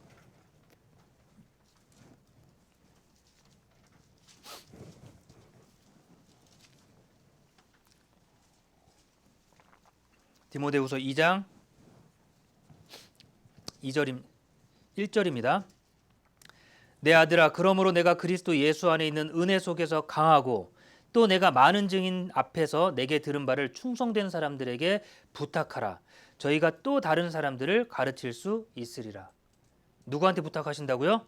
1절입니다. 내 아들아 그러므로 내가 그리스도 예수 안에 있는 은혜 속에서 강하고 또 내가 많은 증인 앞에서 내게 들은 바를 충성된 사람들에게 부탁하라. 저희가 또 다른 사람들을 가르칠 수 있으리라. 누구한테 부탁하신다고요?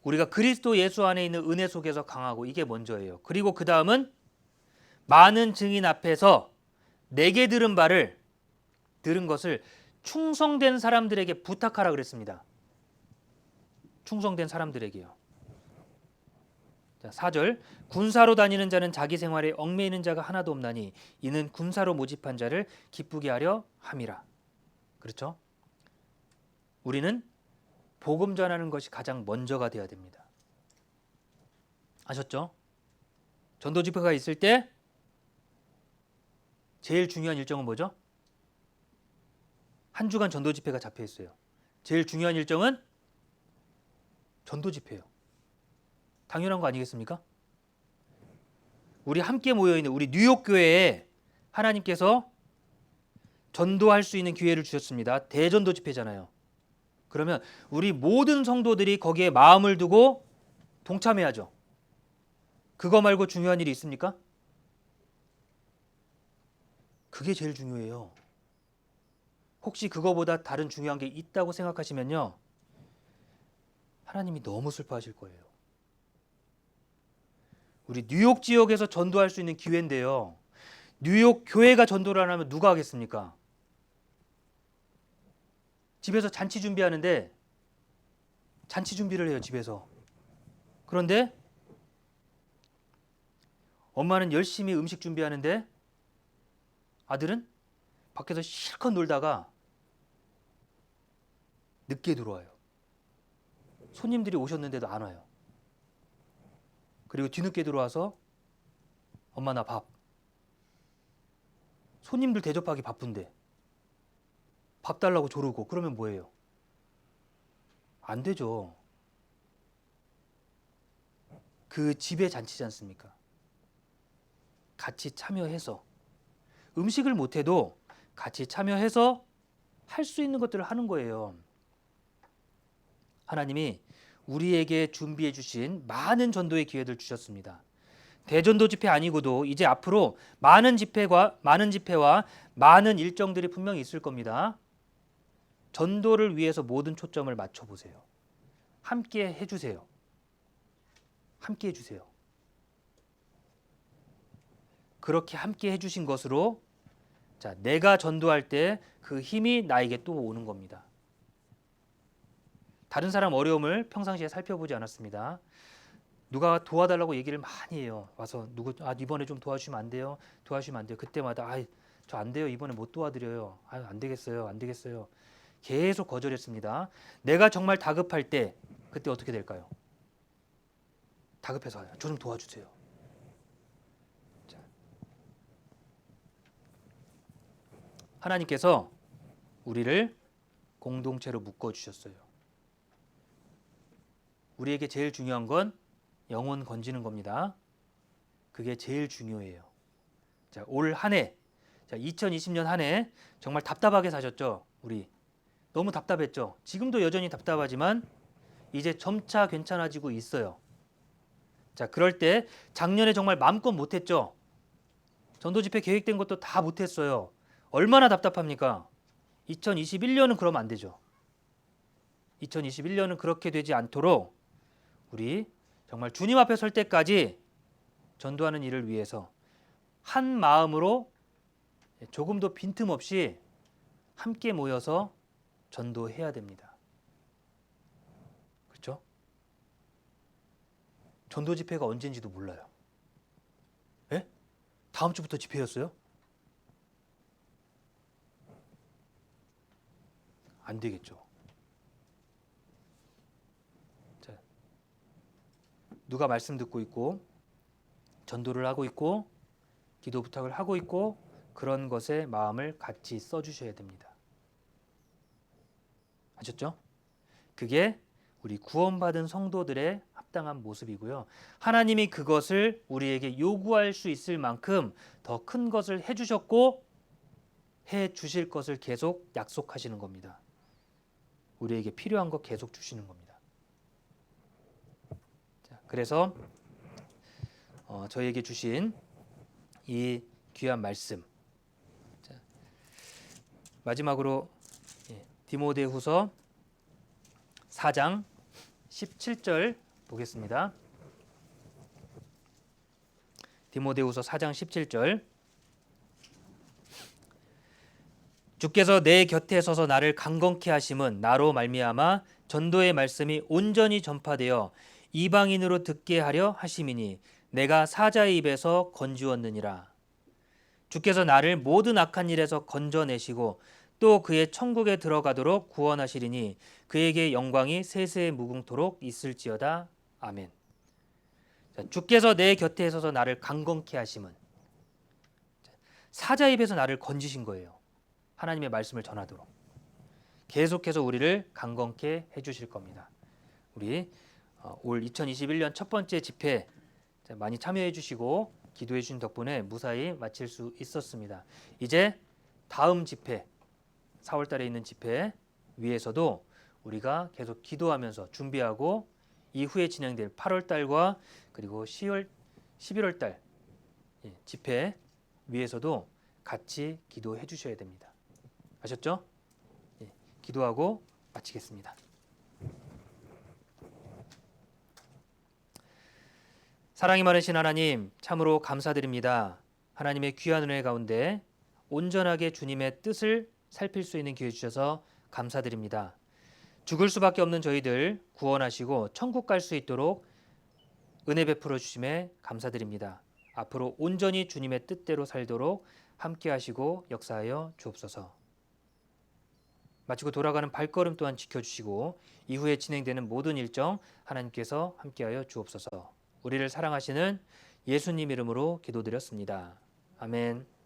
우리가 그리스도 예수 안에 있는 은혜 속에서 강하고 이게 먼저예요. 그리고 그 다음은 많은 증인 앞에서 내게 들은 것을 충성된 사람들에게 부탁하라 그랬습니다. 충성된 사람들에게요. 자, 4절 군사로 다니는 자는 자기 생활에 얽매이는 자가 하나도 없나니 이는 군사로 모집한 자를 기쁘게 하려 함이라. 그렇죠? 우리는 복음 전하는 것이 가장 먼저가 돼야 됩니다. 아셨죠? 전도 집회가 있을 때 제일 중요한 일정은 뭐죠? 한 주간 전도 집회가 잡혀 있어요. 제일 중요한 일정은 전도 집회예요. 당연한 거 아니겠습니까? 우리 함께 모여 있는 우리 뉴욕 교회에 하나님께서 전도할 수 있는 기회를 주셨습니다. 대전도 집회잖아요. 그러면 우리 모든 성도들이 거기에 마음을 두고 동참해야죠. 그거 말고 중요한 일이 있습니까? 그게 제일 중요해요. 혹시 그거보다 다른 중요한 게 있다고 생각하시면요, 하나님이 너무 슬퍼하실 거예요. 우리 뉴욕 지역에서 전도할 수 있는 기회인데요, 뉴욕 교회가 전도를 안 하면 누가 하겠습니까? 집에서 잔치 준비하는데 잔치 준비를 해요, 집에서. 그런데 엄마는 열심히 음식 준비하는데 아들은 밖에서 실컷 놀다가 늦게 들어와요. 손님들이 오셨는데도 안 와요. 그리고 뒤늦게 들어와서 엄마 나 밥. 손님들 대접하기 바쁜데 밥 달라고 조르고 그러면 뭐예요? 안 되죠. 그 집의 잔치지 않습니까? 같이 참여해서 음식을 못해도 같이 참여해서 할 수 있는 것들을 하는 거예요. 하나님이 우리에게 준비해 주신 많은 전도의 기회들 주셨습니다. 대전도 집회 아니고도 이제 앞으로 많은 집회와 많은 일정들이 분명히 있을 겁니다. 전도를 위해서 모든 초점을 맞춰 보세요. 함께 해주세요. 함께 해주세요. 그렇게 함께 해주신 것으로 자, 내가 전도할 때 그 힘이 나에게 또 오는 겁니다. 다른 사람 어려움을 평상시에 살펴보지 않았습니다. 누가 도와달라고 얘기를 많이 해요. 와서 이번에 좀 도와주시면 안 돼요? 도와주시면 안 돼요? 그때마다 저 안 돼요. 이번에 못 도와드려요. 안 되겠어요. 안 되겠어요. 계속 거절했습니다. 내가 정말 다급할 때 그때 어떻게 될까요? 다급해서 저 좀 도와주세요. 자, 하나님께서 우리를 공동체로 묶어 주셨어요. 우리에게 제일 중요한 건 영혼 건지는 겁니다. 그게 제일 중요해요. 자, 올 한 해, 2020년 한 해 정말 답답하게 사셨죠? 우리 너무 답답했죠? 지금도 여전히 답답하지만 이제 점차 괜찮아지고 있어요. 자, 그럴 때 작년에 정말 마음껏 못했죠? 전도 집회 계획된 것도 다 못했어요. 얼마나 답답합니까? 2021년은 그러면 안 되죠. 2021년은 그렇게 되지 않도록 우리 정말 주님 앞에 설 때까지 전도하는 일을 위해서 한 마음으로 조금도 빈틈없이 함께 모여서 전도해야 됩니다. 그렇죠? 전도 집회가 언제인지도 몰라요. 예? 다음 주부터 집회였어요? 안 되겠죠. 자, 누가 말씀 듣고 있고 전도를 하고 있고 기도 부탁을 하고 있고 그런 것에 마음을 같이 써주셔야 됩니다. 아셨죠? 그게 우리 구원받은 성도들의 합당한 모습이고요. 하나님이 그것을 우리에게 요구할 수 있을 만큼 더 큰 것을 해주셨고 해주실 것을 계속 약속하시는 겁니다. 우리에게 필요한 것 계속 주시는 겁니다. 자, 그래서 저희에게 주신 이 귀한 말씀, 자, 마지막으로 디모데후서 4장 17절 보겠습니다. 디모데후서 4장 17절 주께서 내 곁에 서서 나를 강건케 하심은 나로 말미암아 전도의 말씀이 온전히 전파되어 이방인으로 듣게 하려 하심이니 내가 사자의 입에서 건지었느니라. 주께서 나를 모든 악한 일에서 건져내시고 또 그의 천국에 들어가도록 구원하시리니 그에게 영광이 세세에 무궁토록 있을지어다. 아멘. 자, 주께서 내 곁에 서서 나를 강건케 하심은 사자 입에서 나를 건지신 거예요. 하나님의 말씀을 전하도록 계속해서 우리를 강건케 해주실 겁니다. 우리 올 2021년 첫 번째 집회 많이 참여해 주시고 기도해 주신 덕분에 무사히 마칠 수 있었습니다. 이제 다음 집회 4월 달에 있는 집회 위해서도 우리가 계속 기도하면서 준비하고 이후에 진행될 8월 달과 그리고 11월 달 집회 위해서도 같이 기도해 주셔야 됩니다. 아셨죠? 기도하고 마치겠습니다. 사랑이 많으신 하나님, 참으로 감사드립니다. 하나님의 귀한 은혜 가운데 온전하게 주님의 뜻을 살필 수 있는 기회 주셔서 감사드립니다. 죽을 수밖에 없는 저희들 구원하시고 천국 갈 수 있도록 은혜 베풀어 주심에 감사드립니다. 앞으로 온전히 주님의 뜻대로 살도록 함께 하시고 역사하여 주옵소서. 마치고 돌아가는 발걸음 또한 지켜주시고 이후에 진행되는 모든 일정 하나님께서 함께하여 주옵소서. 우리를 사랑하시는 예수님 이름으로 기도드렸습니다. 아멘.